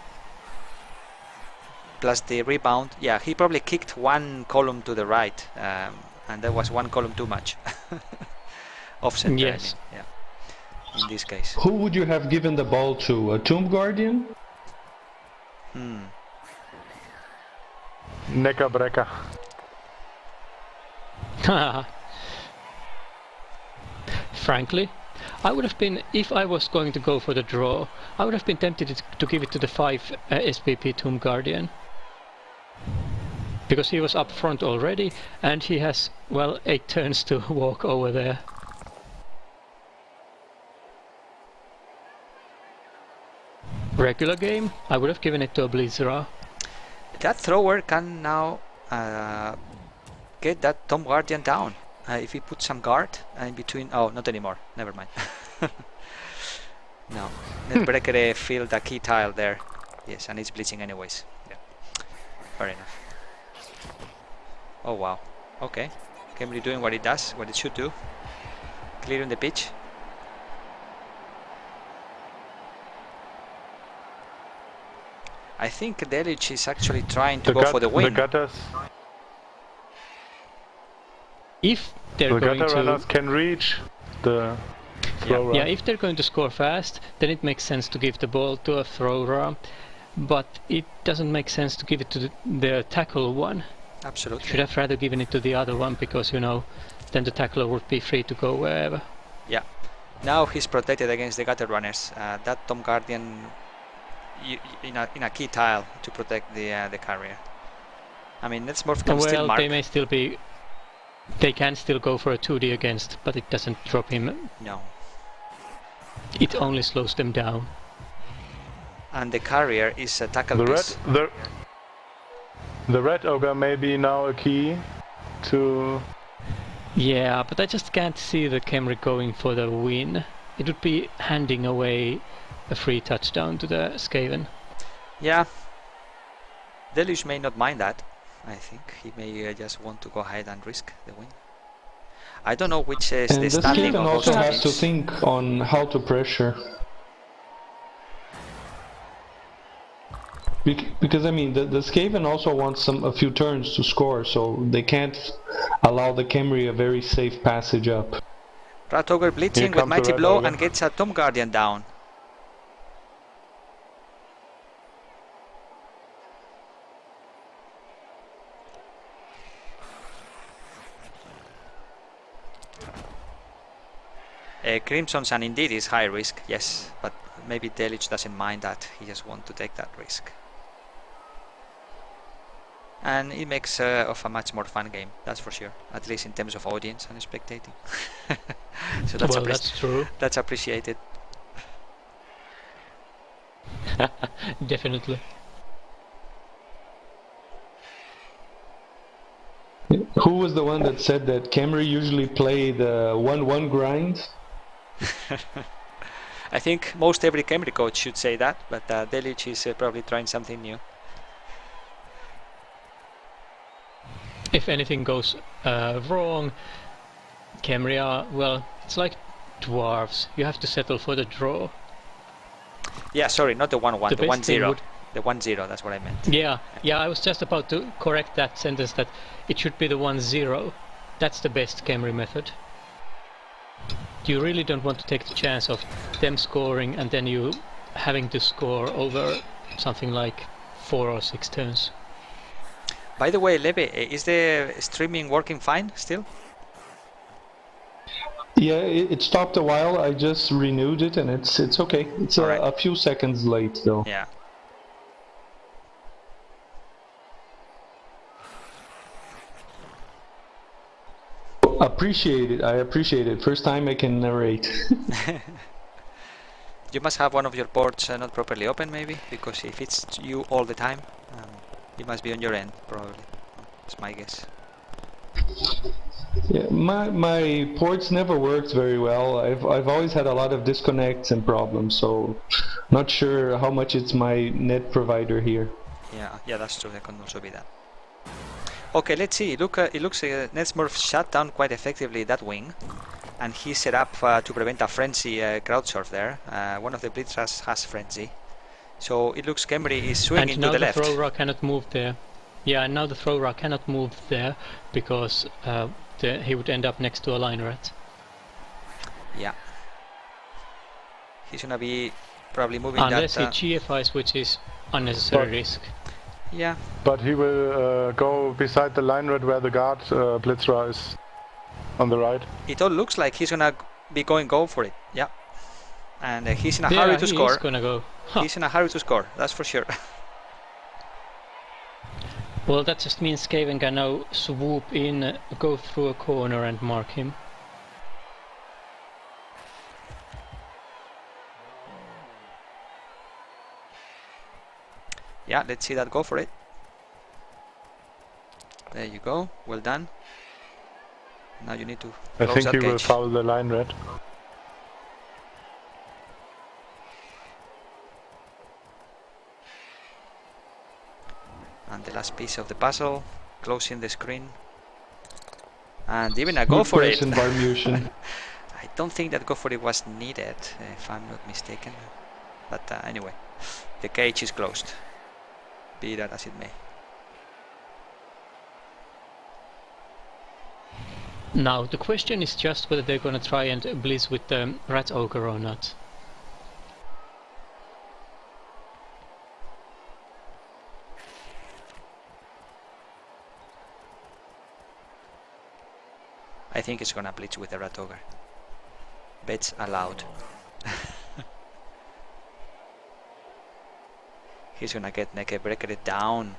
Plus the rebound. Yeah, he probably kicked one column to the right, and that was one column too much. Off center, Yes. I mean. Yeah. In this case. Who would you have given the ball to? A Tomb Guardian? Necker Brecker. Frankly, I would have been, if I was going to go for the draw, I would have been tempted to give it to the 5 SPP Tomb Guardian. Because he was up front already, and he has, well, 8 turns to walk over there. Regular game, I would have given it to a Blizzra. That thrower can now get that Tomb Guardian down. If he puts some guard in between... Oh, not anymore. Never mind. No. Netbreaker filled a key tile there. Yes, and it's bleaching anyways. Yeah. Fair enough. Oh, wow. Okay. Khemri doing what it does, what it should do. Clearing the pitch. I think Deluge is actually trying to go for the win. The gutters. If they're The going gutter to... runners can reach the thrower. Yeah, if they're going to score fast, then it makes sense to give the ball to a thrower, but it doesn't make sense to give it to the tackle one. Absolutely. Should have rather given it to the other one, because, you know, then the tackler would be free to go wherever. Yeah. Now he's protected against the gutter runners. That Tomb Guardian in a key tile to protect the carrier. I mean, Netsmurf can still Well, mark. they may still be... They can still go for a 2D against, but it doesn't drop him. No. It only slows them down. And the carrier is a tackle The piece. the red ogre may be now a key to... Yeah, but I just can't see the Khemri going for the win. It would be handing away a free touchdown to the Skaven. Yeah. Deluge may not mind that. I think he may just want to go ahead and risk the win. I don't know which is And the the standing Skaven of also those has to teams. think on how to pressure. Because I mean, the Skaven also wants a few turns to score, so they can't allow the Khemri a very safe passage up. Rat Ogre blitzing with comes the Mighty Red Blow Ogre. and gets a Tomb Guardian down. Crimson Sun indeed is high risk, yes, but maybe Deluge doesn't mind that. He just wants to take that risk. And it makes of a much more fun game, that's for sure. At least in terms of audience and spectating. So that's, Well, that's true. that's appreciated. Definitely. Who was the one that said that Khemri usually play the 1-1 grind? I think most every Khemri coach should say that, but Deluge is probably trying something new. If anything goes wrong, Khemri are, well, it's like dwarves. You have to settle for the draw. Yeah, sorry, not the 1-1, The the best thing 1-0. would- The 1-0, that's what I meant. Yeah, I was just about to correct that sentence, that it should be the 1-0. That's the best Khemri method. You really don't want to take the chance of them scoring and then you having to score over something like 4 or 6 turns. By the way, Lebe, is the streaming working fine still? Yeah, it stopped a while. I just renewed it, and it's okay. It's All right. a few seconds late, though. Yeah. Appreciate it. I appreciate it. First time I can narrate. You must have one of your ports not properly open, maybe, because if it's you all the time, it must be on your end, probably. That's my guess. Yeah, my ports never worked very well. I've always had a lot of disconnects and problems, so not sure how much it's my net provider here. Yeah, that's true. That can also be that. Okay, let's see. Look, it looks Netsmurf shut down quite effectively that wing. and he set up to prevent a frenzy crowd surf there. One of the blitzers has frenzy, so it looks Khemri is swinging to the left. And now the thrower cannot move there. Yeah, and now the thrower cannot move there because he would end up next to a line rat. Yeah, he's gonna be probably moving unless that. he GFIs, which is unnecessary risk. Yeah. But he will go beside the line red where the guard blitzer is on the right. It all looks like he's gonna be go for it. Yeah. And he's in a hurry to score. He's gonna go. He's in a hurry to score, that's for sure. Well, that just means Skaven can now swoop in, go through a corner and mark him. Yeah, let's see that go for it. There you go, well done. Now you need to close I think that he cage. will foul the line red. And the last piece of the puzzle, closing the screen. And even a go for it. I don't think that go for it was needed, if I'm not mistaken. But anyway, the cage is closed. Be that as it may. Now the question is just whether they're gonna try and blitz with the rat ogre or not. I think it's gonna blitz with the rat ogre. Bets allowed. He's gonna get Neke Breaker down.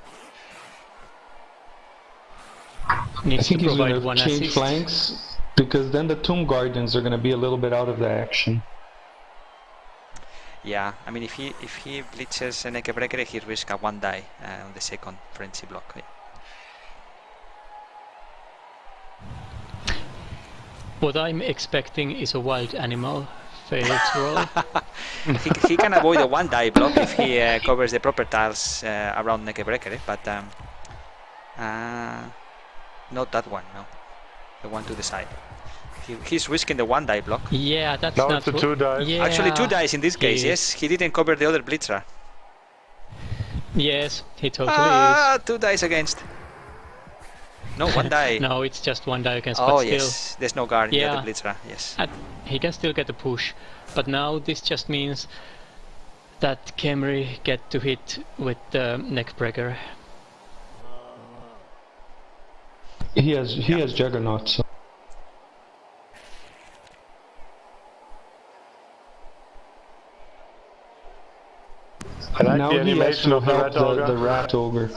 I Needs think to he's provide going one to change assist. flanks because then the Tomb Guardians are going to be a little bit out of the action. Yeah, I mean if he blitzes Neke Breaker, he risks a 1 die on the second frenzy block. Yeah. What I'm expecting is a wild animal failed roll. he can avoid a 1 die block if he covers the proper tiles around Neke Breaker, but not that one, no. The one to the side. He's risking the 1 die block. Yeah, that's now not it's a 2 dice. Yeah, actually 2 dice in this case, yes. He didn't cover the other blitzer. Yes, he totally 2 dice against. No, 1 die. is. No, it's just 1 die against, Oh but still. yes, there's no guard in the other blitzer, yes. He can still get a push, but now this just means that Khemri get to hit with the neckbreaker. He has Juggernaut. So. I like now the he has animation to of the help rat ogre. the rat ogre.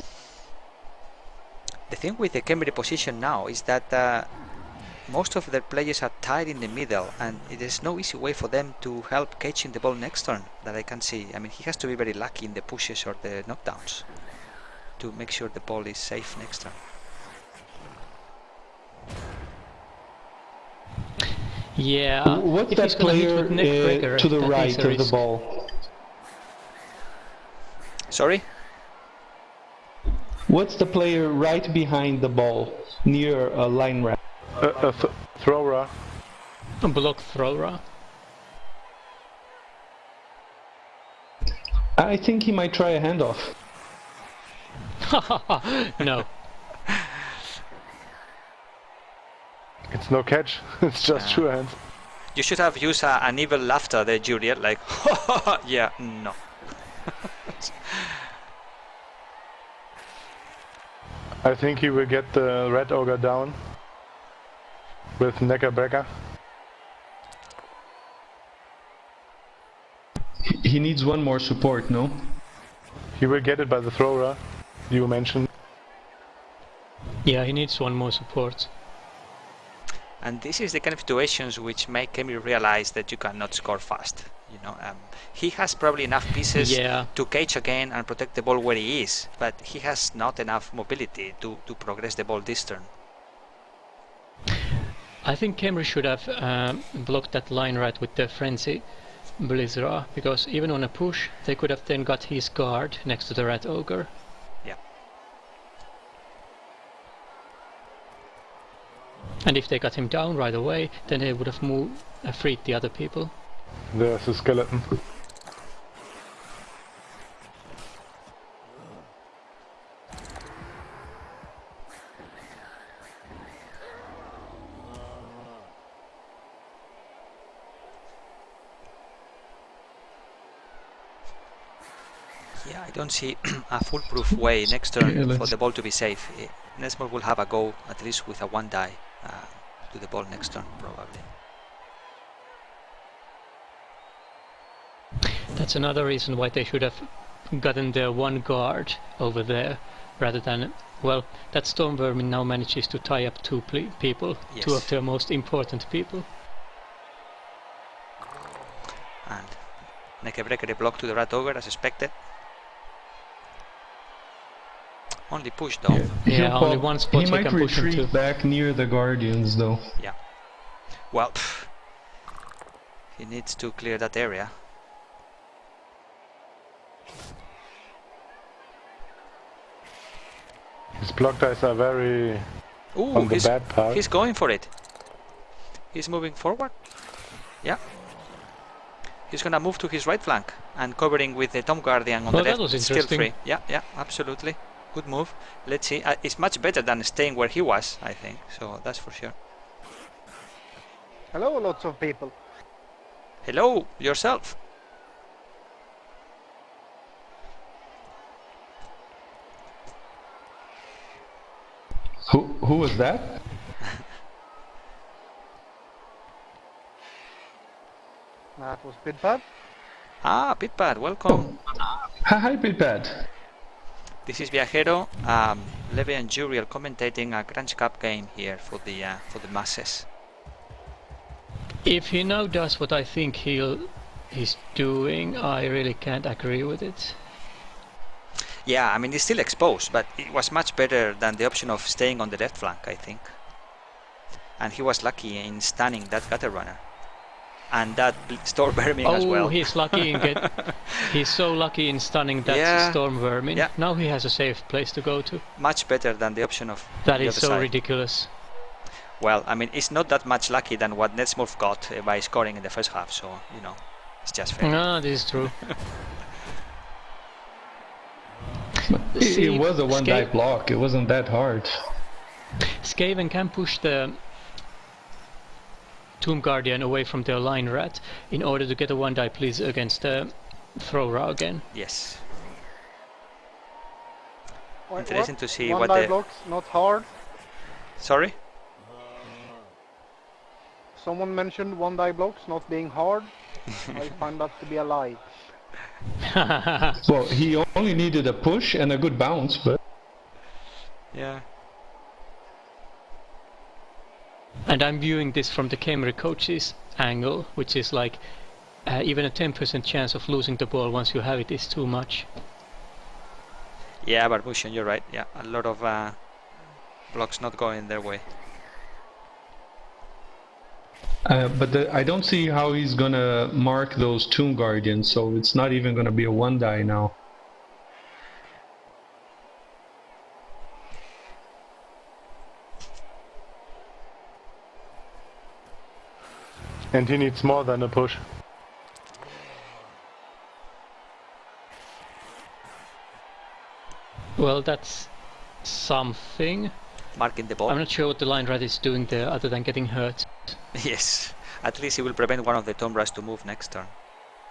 The thing with the Khemri position now is that most of their players are tied in the middle, and there's no easy way for them to help catching the ball next turn that I can see. I mean, he has to be very lucky in the pushes or the knockdowns to make sure the ball is safe next turn. Yeah. What's if that he's gonna hit player with neckbreaker, to the that right is a of the risk. ball? Sorry? What's the player right behind the ball, near a line rat? Thrower. A block thrower. I think he might try a handoff. No. It's no catch. It's just 2 hands. You should have used an evil laughter there, Juliet, like, yeah, no. I think he will get the red ogre down with Neke Breaker. He needs one more support, no? He will get it by the thrower you mentioned. Yeah, he needs one more support. And this is the kind of situations which make Khemri realize that you cannot score fast. You know, he has probably enough pieces to cage again and protect the ball where he is, but he has not enough mobility to progress the ball this turn. I think Khemri should have blocked that line right with the frenzy Blizzard, because even on a push they could have then got his guard next to the rat ogre. Yeah. And if they got him down right away, then they would have freed the other people. There's a skeleton. Yeah, I don't see a foolproof way next turn for the ball to be safe. Netsmurf will have a go, at least with a 1 die, to the ball next turn, probably. That's another reason why they should have gotten their 1 guard over there, rather than... Well, that Storm Vermin now manages to tie up 2 people, Yes. 2 of their most important people. And Neckbreaker block to the Rat Ogre as expected. Only push though. Yeah, only one spot he he might can push retreat into. back near the Guardians though. Yeah. Well, he needs to clear that area. His block dice are very Ooh, on the bad part. he's going for it. He's moving forward. Yeah. He's gonna move to his right flank and covering with the Tomb Guardian on the that left. was Still interesting. free. Yeah, yeah, absolutely. Good move. Let's see. It's much better than staying where he was, I think. So that's for sure. Hello, lots of people. Hello, yourself. Who was that? That was Pitpad. Ah, Pitpad, welcome. Hi, Pitpad. This is Viajero. Levy and Jury are commentating a Crunch Cup game here for the masses. If he now does what I think he's doing, I really can't agree with it. Yeah, I mean, it's still exposed, but it was much better than the option of staying on the left flank, I think. And he was lucky in stunning that Gutter Runner. And that Storm Vermin as well. Oh, he's lucky in he's so lucky in stunning that Storm Vermin. Yeah. Now he has a safe place to go to. Much better than the option of That the is other so side. ridiculous. Well, I mean, it's not that much lucky than what Netsmurf got by scoring in the first half, so, you know, it's just fair. Ah, this is true. It was a 1-die block, it wasn't that hard. Skaven can push the Tomb Guardian away from their line rat in order to get a 1-die please against the Thrower again. Yes. What? Interesting to see One what die the... blocks, not hard. Sorry? Someone mentioned 1-die blocks not being hard. I find that to be a lie. Well, he only needed a push and a good bounce, but... Yeah. And I'm viewing this from the Khemri coach's angle, which is like even a 10% chance of losing the ball once you have it is too much. Yeah, Barbushian, you're right. Yeah, a lot of blocks not going their way. But I don't see how he's gonna mark those Tomb Guardians, so it's not even gonna be a 1-die now. And he needs more than a push. Well, that's something. Marking the ball. I'm not sure what the line rat is doing there other than getting hurt. Yes. At least he will prevent one of the Tomb Rats to move next turn.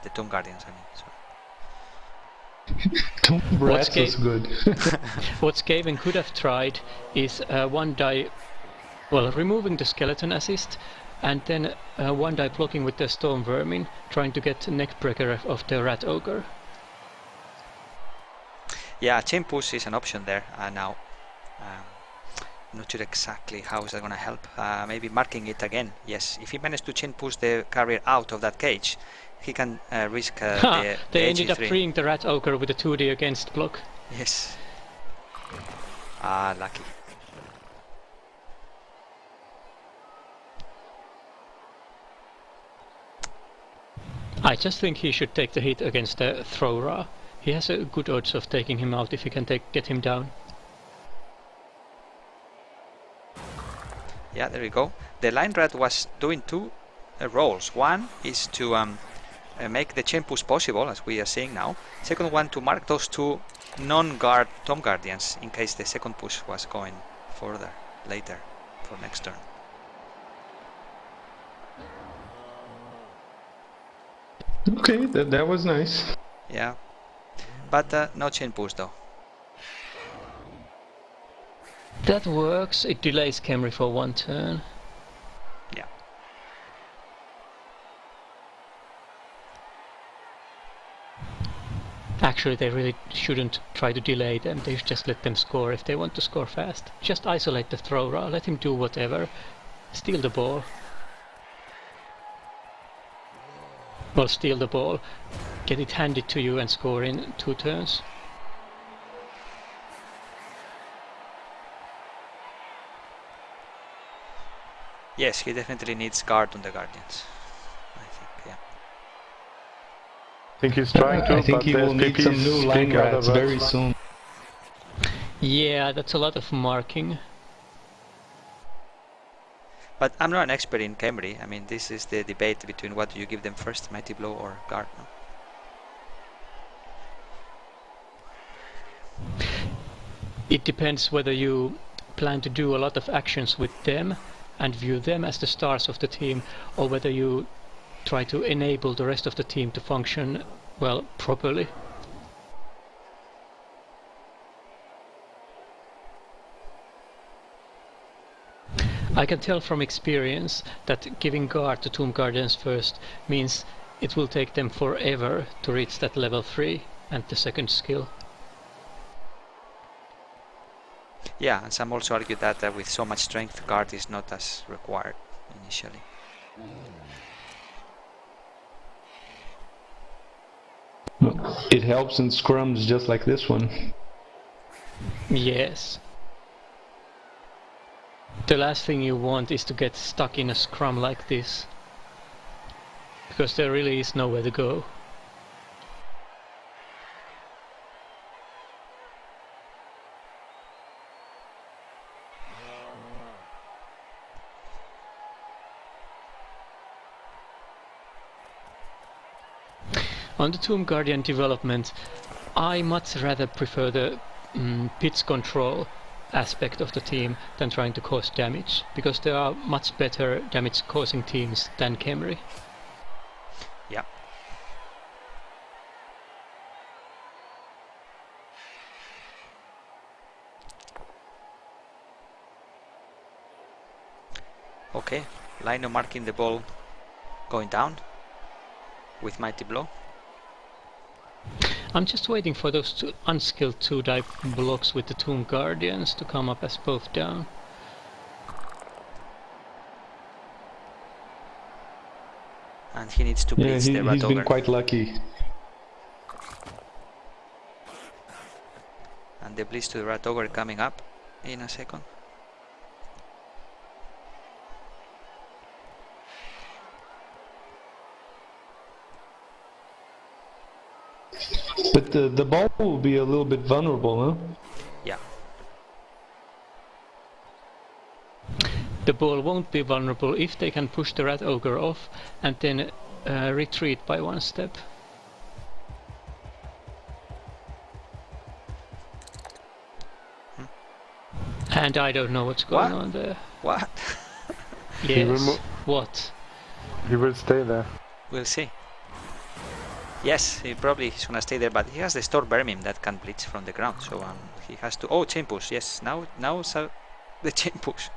The Tomb Guardians, I mean. Sorry. Tomb Rats is good. What Skaven could have tried is 1-die, well, removing the skeleton assist, and then 1-die blocking with the Storm Vermin, trying to get Neckbreaker of the Rat Ogre. Yeah, chain push is an option there now. I'm not sure exactly how is that going to help. Maybe marking it again. Yes, if he managed to chain push the carrier out of that cage, he can risk the They ended up MD3. freeing the Rat Ogre with a 2D against block. Yes. Ah, lucky. I just think he should take the hit against the Thrower. He has a good odds of taking him out if he can get him down. Yeah, there we go. The line rat was doing two roles. One is to make the chain push possible, as we are seeing now. Second one, to mark those two non-guard Tomb Guardians in case the second push was going further later for next turn. Okay, that was nice. Yeah, but no chain push though. That works. It delays Khemri for 1 turn. Yeah. Actually, they really shouldn't try to delay them. They should just let them score if they want to score fast. Just isolate the thrower, let him do whatever. Steal the ball. Well, steal the ball. Get it handed to you and score in 2 turns. Yes, he definitely needs guard on the Guardians. I think, yeah. I think he's trying to, I think but he the will need some new SPPs line speak rats other very words. soon. Yeah, that's a lot of marking. But I'm not an expert in Khemri. I mean, this is the debate between what do you give them first, Mighty Blow or guard. No? It depends whether you plan to do a lot of actions with them and view them as the stars of the team, or whether you try to enable the rest of the team to function, well, properly. I can tell from experience that giving guard to Tomb Guardians first means it will take them forever to reach that level 3 and the second skill. Yeah, and some also argue that with so much strength, guard is not as required initially. It helps in scrums just like this one. Yes. The last thing you want is to get stuck in a scrum like this, because there really is nowhere to go. On the Tomb Guardian development, I much rather prefer the pitch control aspect of the team than trying to cause damage, because there are much better damage causing teams than Khemri. Yeah. Okay, Lino marking the ball going down with Mighty Blow. I'm just waiting for those two unskilled 2-die blocks with the Tomb Guardians to come up as both down. And he needs to Yeah, blitz the Rat he's Ogre. been quite lucky. And the blitz to the Rat Ogre coming up in a second. But the ball will be a little bit vulnerable, huh? Yeah. The ball won't be vulnerable if they can push the Rat Ogre off and then retreat by 1 step. And I don't know what's going on there. What? Yes. What? He will stay there. We'll see. Yes, he's gonna stay there, but he has the Store Vermin that can blitz from the ground, so he has to. Oh, chain push. Yes, now the chain push.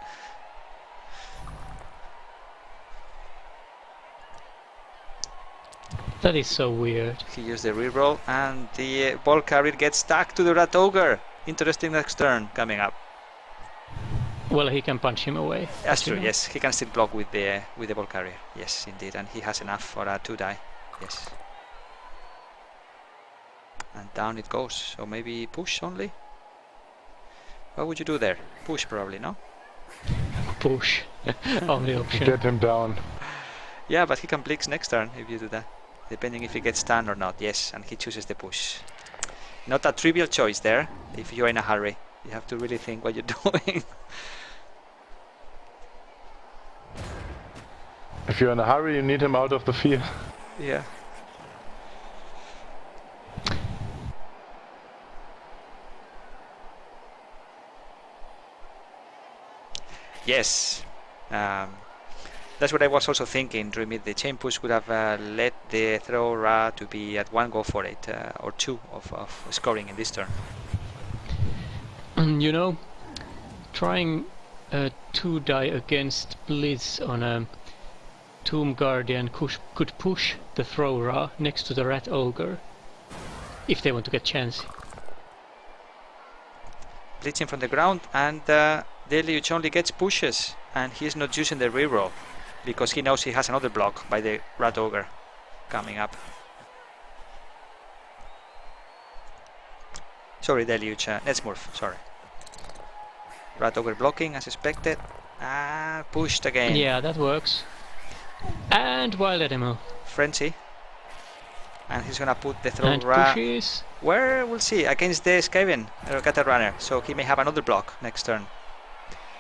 That is so weird. He used the reroll, and the ball carrier gets stuck to the Rat Ogre. Interesting next turn coming up. Well, he can punch him away. That's but you true. know. Yes, he can still block with the ball carrier. Yes, indeed, and he has enough for a 2-die. Yes. And down it goes. So maybe push only. What would you do there? Push probably, no? Push. Only option. Get him down. Yeah, but he can blitz next turn if you do that. Depending if he gets stunned or not. Yes, and he chooses the push. Not a trivial choice there if you're in a hurry. You have to really think what you're doing. If you're in a hurry, you need him out of the field. Yeah. Yes. That's what I was also thinking, Dreamy. The chain push would have led the throw Ra to be at 1 go for it, or 2 of scoring in this turn. You know, trying 2 die against Blitz on a Tomb Guardian could push the throw Ra next to the Rat Ogre, if they want to get chancy. Blitzing from the ground, and Deluge only gets pushes, and he's not using the reroll because he knows he has another block by the Rat Ogre coming up. Sorry, Deluge, Netsmurf, sorry. Rat Ogre blocking as expected. Pushed again. Yeah, that works. And wild animal. Frenzy. And he's gonna put the throw And Ra. pushes. Where we'll see against the Skaven Gutter Runner, so he may have another block next turn.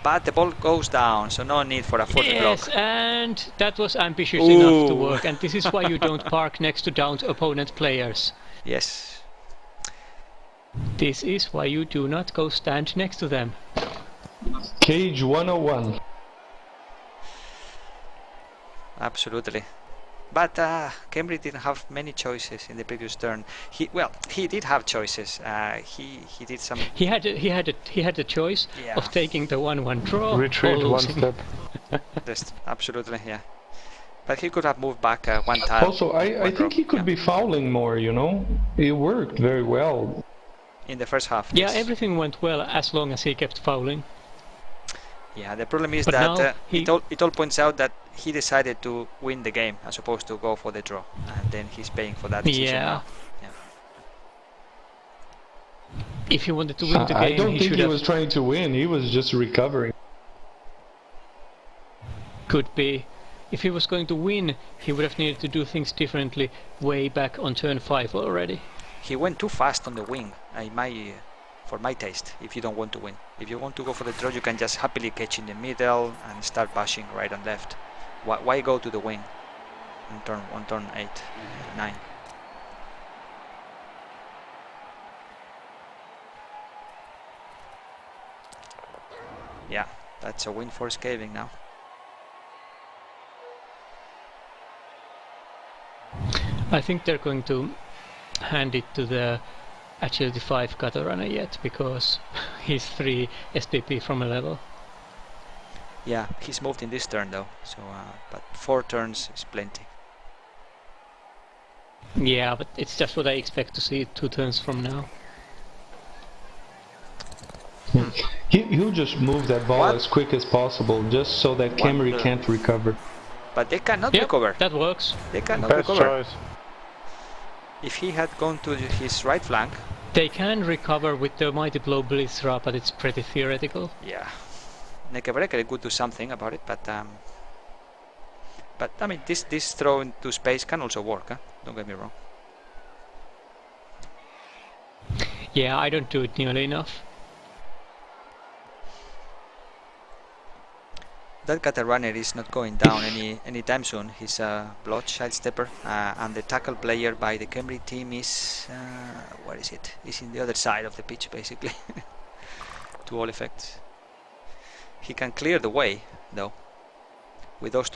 But the ball goes down, so no need for a further Yes, block. and that was ambitious enough to Ooh. work. And this is why you don't park next to downed opponent players. Yes. This is why you do not go stand next to them. Cage 101. Absolutely. But Khemri didn't have many choices in the previous turn. He did have choices. He did some. He had a choice Yeah. of taking the 1-1 draw Retreat or 1 losing. step. Just absolutely, yeah. But he could have moved back 1 tile. Also, I think he could be fouling more, you know? It worked very well. in the first half. Yeah, yes. everything went well as long as he kept fouling. Yeah, the problem is But now that he- it all points out that he decided to win the game as opposed to go for the draw, and then he's paying for that decision Yeah. now. If he wanted to win the I game, don't he think should he have. was trying to win, he was just recovering. Could be. If he was going to win, he would have needed to do things differently way back on turn 5 already. He went too fast on the wing, for my taste, if you don't want to win. If you want to go for the draw, you can just happily catch in the middle and start bashing right and left. Why go to the wing on turn 8, 9? Yeah, that's a win for Skaven now. I think they're going to hand it to the Agility 5 Gutter Runner yet, because he's 3 SPP from a level. Yeah, he's moved in this turn though, so but 4 turns is plenty. Yeah, but it's just what I expect to see 2 turns from now. He'll just move that ball What? as quick as possible, just so that Khemri Wonder. can't recover. But they cannot Yep, recover. that works. They cannot Best recover. choice. If he had gone to his right flank, They can recover with the Mighty Blow Blitzra, but it's pretty theoretical. yeah, Nekebreke could do something about it. But I mean, this throw into space can also work. Huh? Don't get me wrong. Yeah, I don't do it nearly enough. That Gutter Runner is not going down anytime soon. He's a blood child stepper, and the tackle player by the Khemri team is where is it? He's in the other side of the pitch, basically, to all effects. He can clear the way, though. With those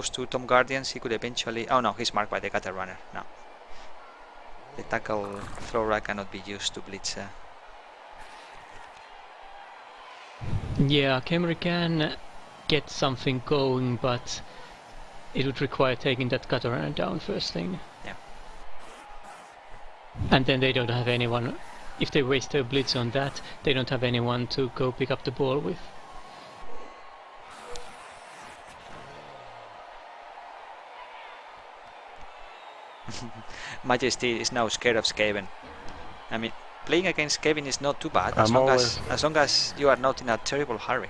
two Tomb Guardians, he could eventually. Oh no, he's marked by the Gutter Runner now. The tackle thrower cannot be used to blitz. Yeah, Khemri can get something going, but it would require taking that Gutter Runner down first thing. Yeah. And then they don't have anyone. If they waste their blitz on that, they don't have anyone to go pick up the ball with. Majesty is now scared of Skaven. I mean, playing against Skaven is not too bad as I'm long as you are not in a terrible hurry.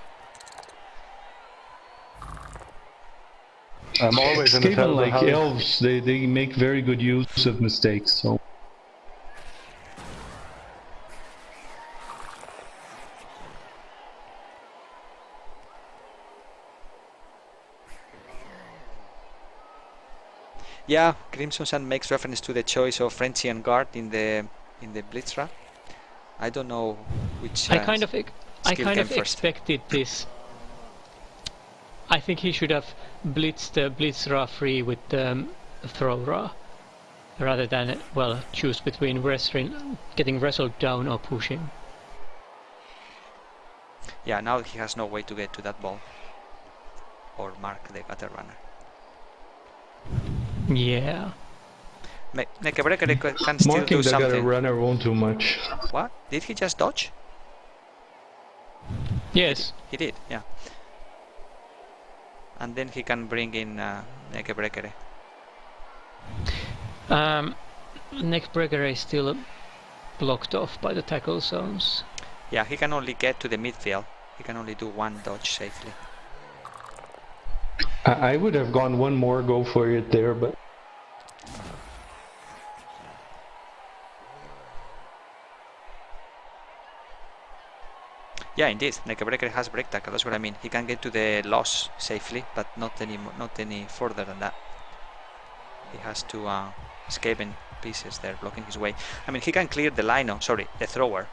I'm always in a Skaven, terrible like hurry. elves, they make very good use of mistakes, so... Yeah, Crimson Sun makes reference to the choice of Frenzy and Guard in the Blitzra. I don't know which I kind of skill came first. expected this. I think he should have blitzed the Blitzra free with the Throw-Ra, rather than, well, choose between getting wrestled down or pushing. Yeah, now he has no way to get to that ball or mark the gutter runner. Yeah. Nekebreker can still Marking do the gutter something. runner won't do much. What? Did he just dodge? Yes. He did, yeah. And then he can bring in Nekebreker. Neckbreaker is still blocked off by the tackle zones. Yeah, he can only get to the midfield. He can only do one dodge safely. I would have gone one more go for it there, but Yeah, indeed. Nekebreker has break tackle. That's what I mean. He can get to the loss safely, but not any further than that. He has to Skaven pieces there blocking his way. I mean, he can clear the lino, sorry, the thrower,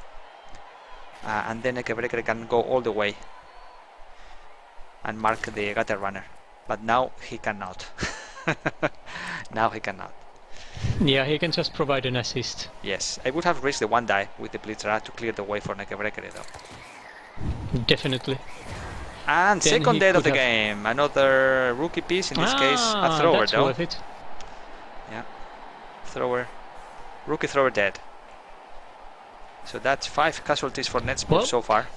and then Nekebreker can go all the way and mark the gutter runner. But now he cannot. Now he cannot. Yeah, he can just provide an assist. Yes, I would have risked the one die with the Blitzra to clear the way for Nekebreker though. Definitely. And Then second he dead of could the have- game. Another rookie piece, in this case a thrower that's though. worth it. Yeah, thrower, rookie thrower dead. So that's 5 casualties for Netsmurf Well, so far.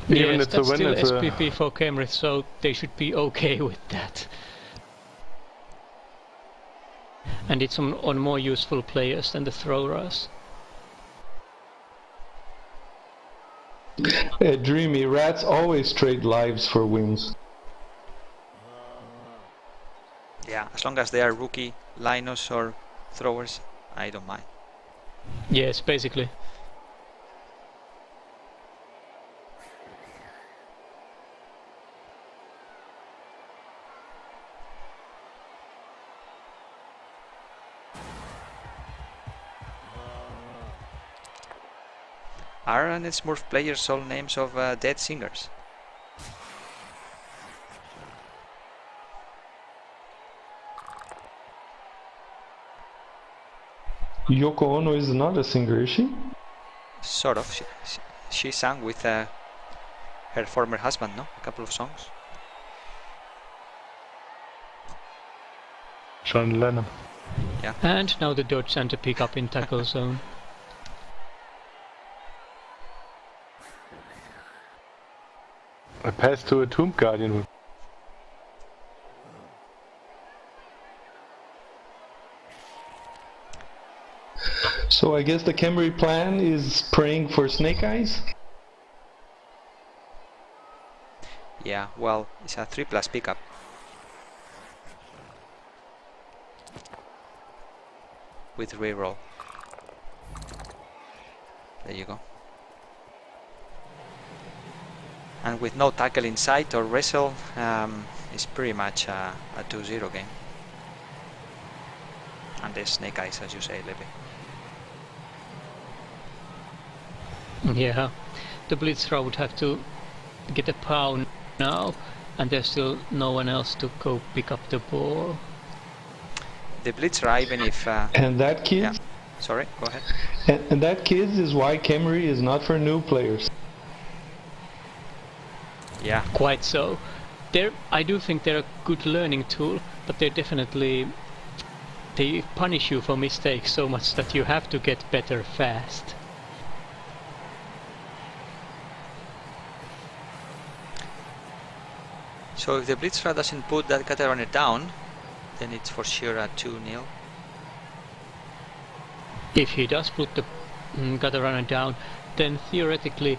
Even Yes, it's a that's win, still it's a- SPP for Khemri, so they should be okay with that. And it's on more useful players than the Throw-Ras. Dreamy rats always trade lives for wins. Yeah, as long as they are rookie linos or throwers, I don't mind. Yes, basically. Are Netsmurf players all names of dead singers? Yoko Ono is not a singer, is she? Sort of. She sang with her former husband, no? A couple of songs. John Lennon. And now the dodge and the pickup in tackle zone. I passed to a Tomb Guardian. So I guess the Khemri plan is praying for Snake Eyes? Yeah, well, it's a 3+ pickup. With reroll. There you go. And with no tackle in sight or wrestle, it's pretty much a 2-0 game. And there's Snake Eyes, as you say, Levy. Yeah, the Blitzra would have to get a pound now, and there's still no one else to go pick up the ball. The Blitzra, even if... And that, kids, yeah. Sorry, go ahead. and that, kids, is why Khemri is not for new players. Yeah, Quite so. I do think they're a good learning tool, but they punish you for mistakes so much that you have to get better fast. so if the Blitzra doesn't put that gutter runner down, then it's for sure a 2-0. If he does put the gutter runner down, then theoretically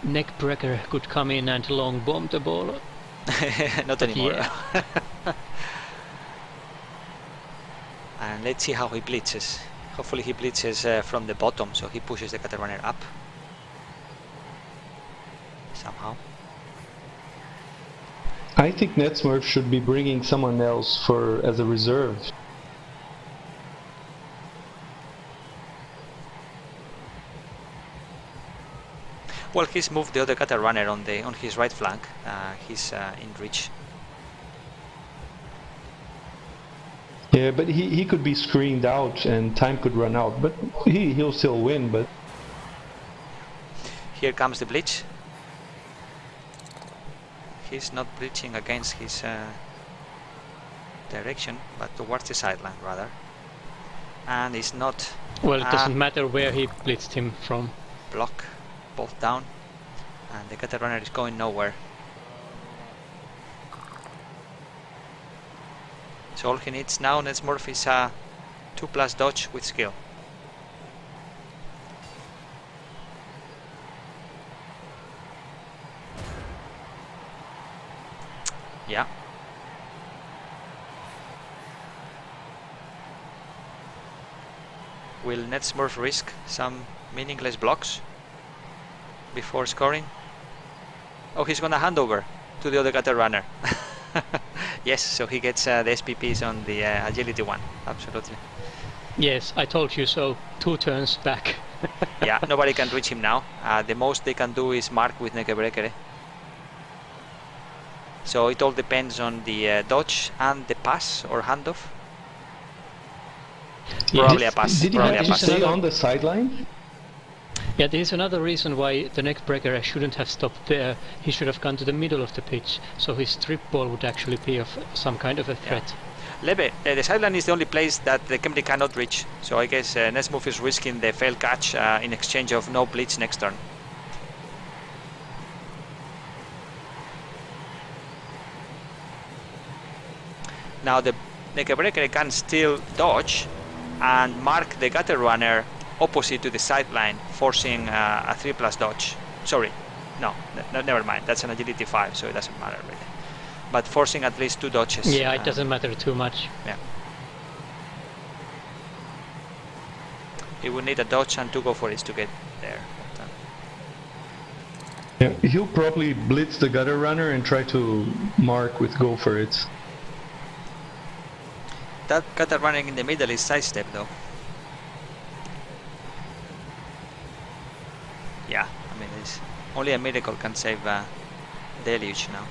Neckbreaker could come in and long bomb the ball. Not anymore. Yeah. And let's see how he blitzes. Hopefully he blitzes from the bottom, so he pushes the gutter runner up. I think Netsmurf should be bringing someone else as a reserve. Well, he's moved the other cutter runner on his right flank. He's in reach. Yeah, but he could be screened out and time could run out. But he'll still win. But Here comes the bleach. He's not bleaching against his direction, but towards the sideline rather. And he's not. Well, it doesn't matter where he blitzed him from. Block, both down, and the cutter runner is going nowhere. So all he needs now, Netsmurf, is a 2+ dodge with skill. Yeah. Will Netsmurf risk some meaningless blocks before scoring? Oh, he's gonna hand over to the other cutter runner. Yes, so he gets the SPPs on the agility one. Absolutely. Yes, I told you so. 2 turns back. Yeah, nobody can reach him now. The most they can do is mark with Nekebrekere. So it all depends on the dodge and the pass or handoff. Probably a pass. Did he Probably have a to pass. stay on the sideline? Yeah, this is another reason why the neck breaker shouldn't have stopped there. He should have gone to the middle of the pitch, so his strip ball would actually be of some kind of a threat. Lebe, the sideline is the only place that the Khemri cannot reach, so I guess Netsmurf is risking the failed catch in exchange of no blitz next turn. Now the Nekebrekere can still dodge and mark the gutter runner opposite to the sideline, forcing a 3+ dodge. Sorry, no, never mind, that's an agility 5, so it doesn't matter really. But forcing at least 2 dodges. Yeah, it doesn't matter too much. Yeah. He would need a dodge and 2 go for it to get there. But, Yeah, he'll probably blitz the gutter runner and try to mark with go for it. that cutter running in the middle is sidestep though. Yeah, I mean, it's only a miracle can save Deluge now.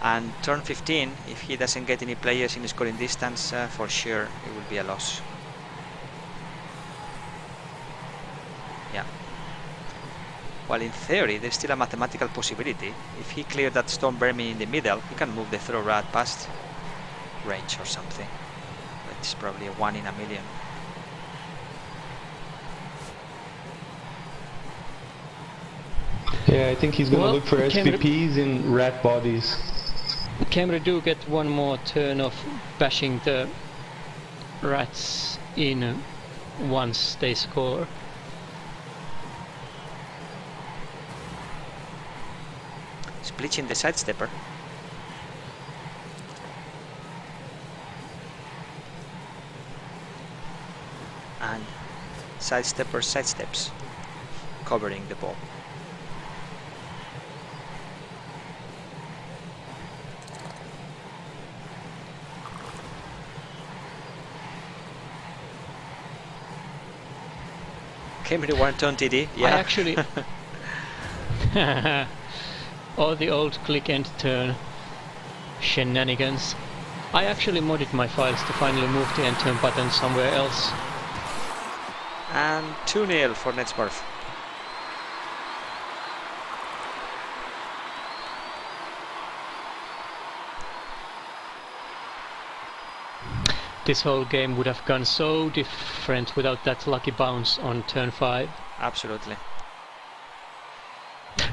And turn 15, if he doesn't get any players in scoring distance, for sure it will be a loss. Yeah. Well, in theory, there's still a mathematical possibility. If he cleared that Storm Vermin in the middle, he can move the Throw Rat past range or something. It's probably a 1 in a million. Yeah, I think he's gonna Well, look for Khemri- SPPs in rat bodies. Khemri do get one more turn of bashing the rats in once they score. Bleaching the sidestepper. And sidestepper sidesteps, covering the ball. Khemri 1 turn TD, yeah. I actually... All the old click and turn shenanigans. I actually modded my files to finally move the end turn button somewhere else. And 2-0 for Netsmurf. This whole game would have gone so different without that lucky bounce on turn 5. Absolutely.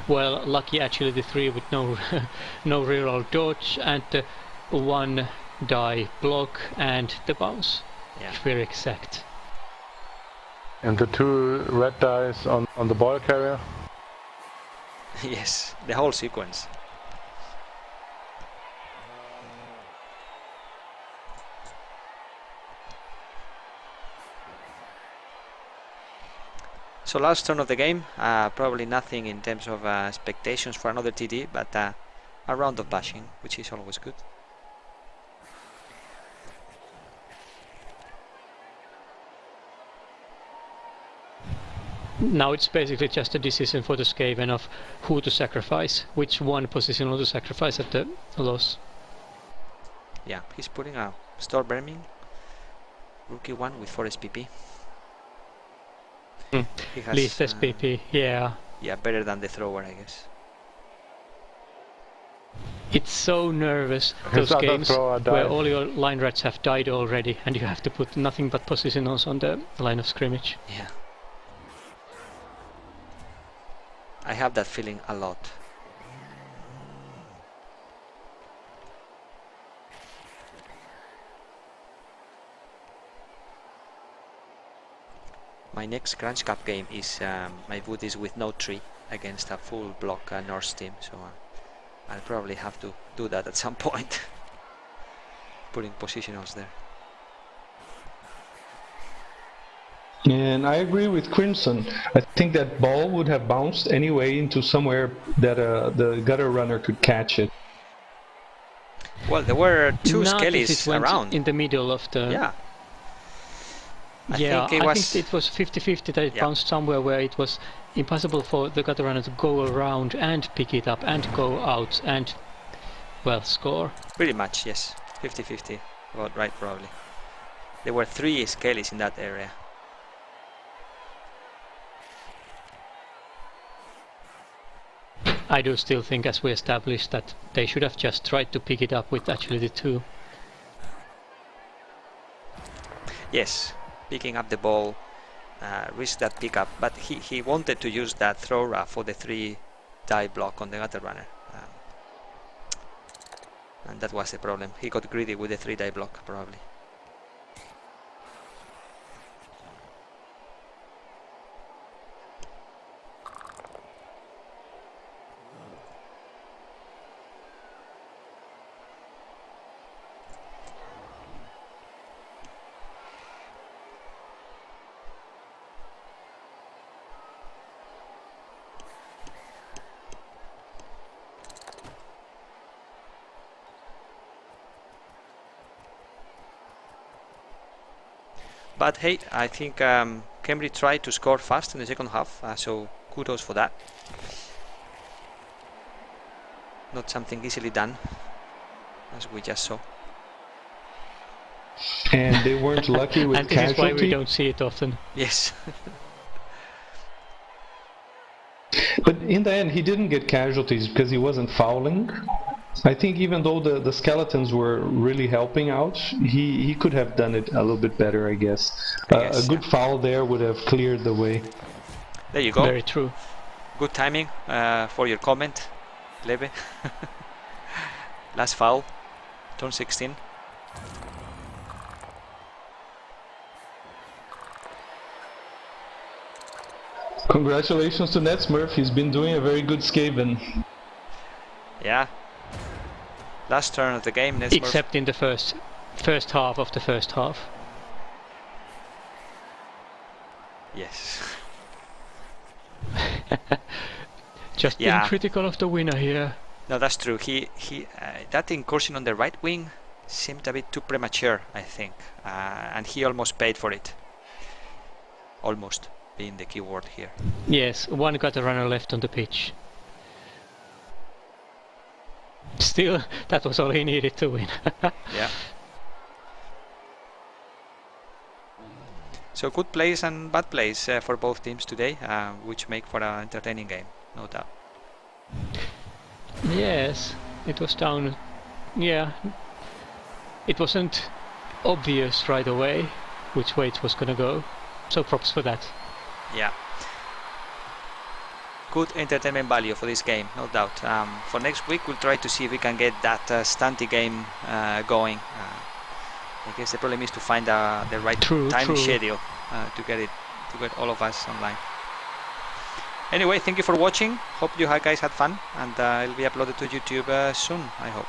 Well, lucky actually the 3 with no no reroll dodge and the 1 die block and the bounce. Yeah. If we're exact. And the 2 red dice on the ball carrier. Yes, the whole sequence. So last turn of the game, probably nothing in terms of expectations for another TD, but a round of bashing, which is always good. Now it's basically just a decision for the Skaven of who to sacrifice, which one positional to sacrifice at the loss. Yeah, he's putting a Store Vermin, Rookie 1 with 4 SPP. He has, Least SPP, yeah. Yeah, better than the thrower, I guess. It's so nervous, His those other games thrower where died. all your line rats have died already and you have to put nothing but positionals on the line of scrimmage. Yeah. I have that feeling a lot. My next Crunch Cup game is my wood is with no tree against a full block Norse team, so I'll probably have to do that at some point. Putting positionals there. And I agree with Crimson. I think that ball would have bounced anyway into somewhere that the gutter runner could catch it. Well, there were two Not if it skellies went around. in the middle of the... Yeah. I Yeah, think I think it was 50-50 that it Yeah. bounced somewhere where it was impossible for the gutter runner to go around and pick it up and go out and, well, score. Pretty much, yes. 50-50. About right, probably. There were 3 skellies in that area. I do still think, as we established, that they should have just tried to pick it up with actually the 2. Yes, picking up the ball, risk that pickup, but he wanted to use that thrower for the 3 die block on the gutter runner. And that was the problem. He got greedy with the 3 die block, probably. But hey, I think Khemri tried to score fast in the second half, so kudos for that. Not something easily done, as we just saw. And they weren't lucky with And this is why we casualty. don't see it often. Yes. But in the end, he didn't get casualties because he wasn't fouling. I think even though the skeletons were really helping out, he could have done it a little bit better, I guess. A good foul there would have cleared the way. There you go. Very true. Good timing for your comment, Leve. Last foul, turn 16. Congratulations to Netsmurf, he's been doing a very good Skaven. Yeah. Last turn of the game, Netsmurf. Except in the first half of the first half. Yes. Just being critical of the winner here. No, that's true. He that incursion on the right wing seemed a bit too premature, I think, and he almost paid for it. Almost being the key word here. Yes, one gutter runner left on the pitch. Still, that was all he needed to win. Yeah. So good plays and bad plays for both teams today, which make for an entertaining game, no doubt. Yes, it was down. Yeah, it wasn't obvious right away which way it was gonna go, so props for that. Yeah. Good entertainment value for this game, no doubt. For next week, we'll try to see if we can get that stunty game going. I guess the problem is to find the right time schedule to get all of us online. Anyway, thank you for watching. Hope you guys had fun, and it'll be uploaded to YouTube soon, I hope.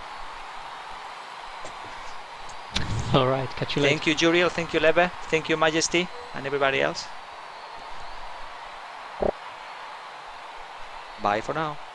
Alright, catch you later. Thank you, Juriel. Thank you, Lebe. Thank you, Majesty, and everybody else. Bye for now.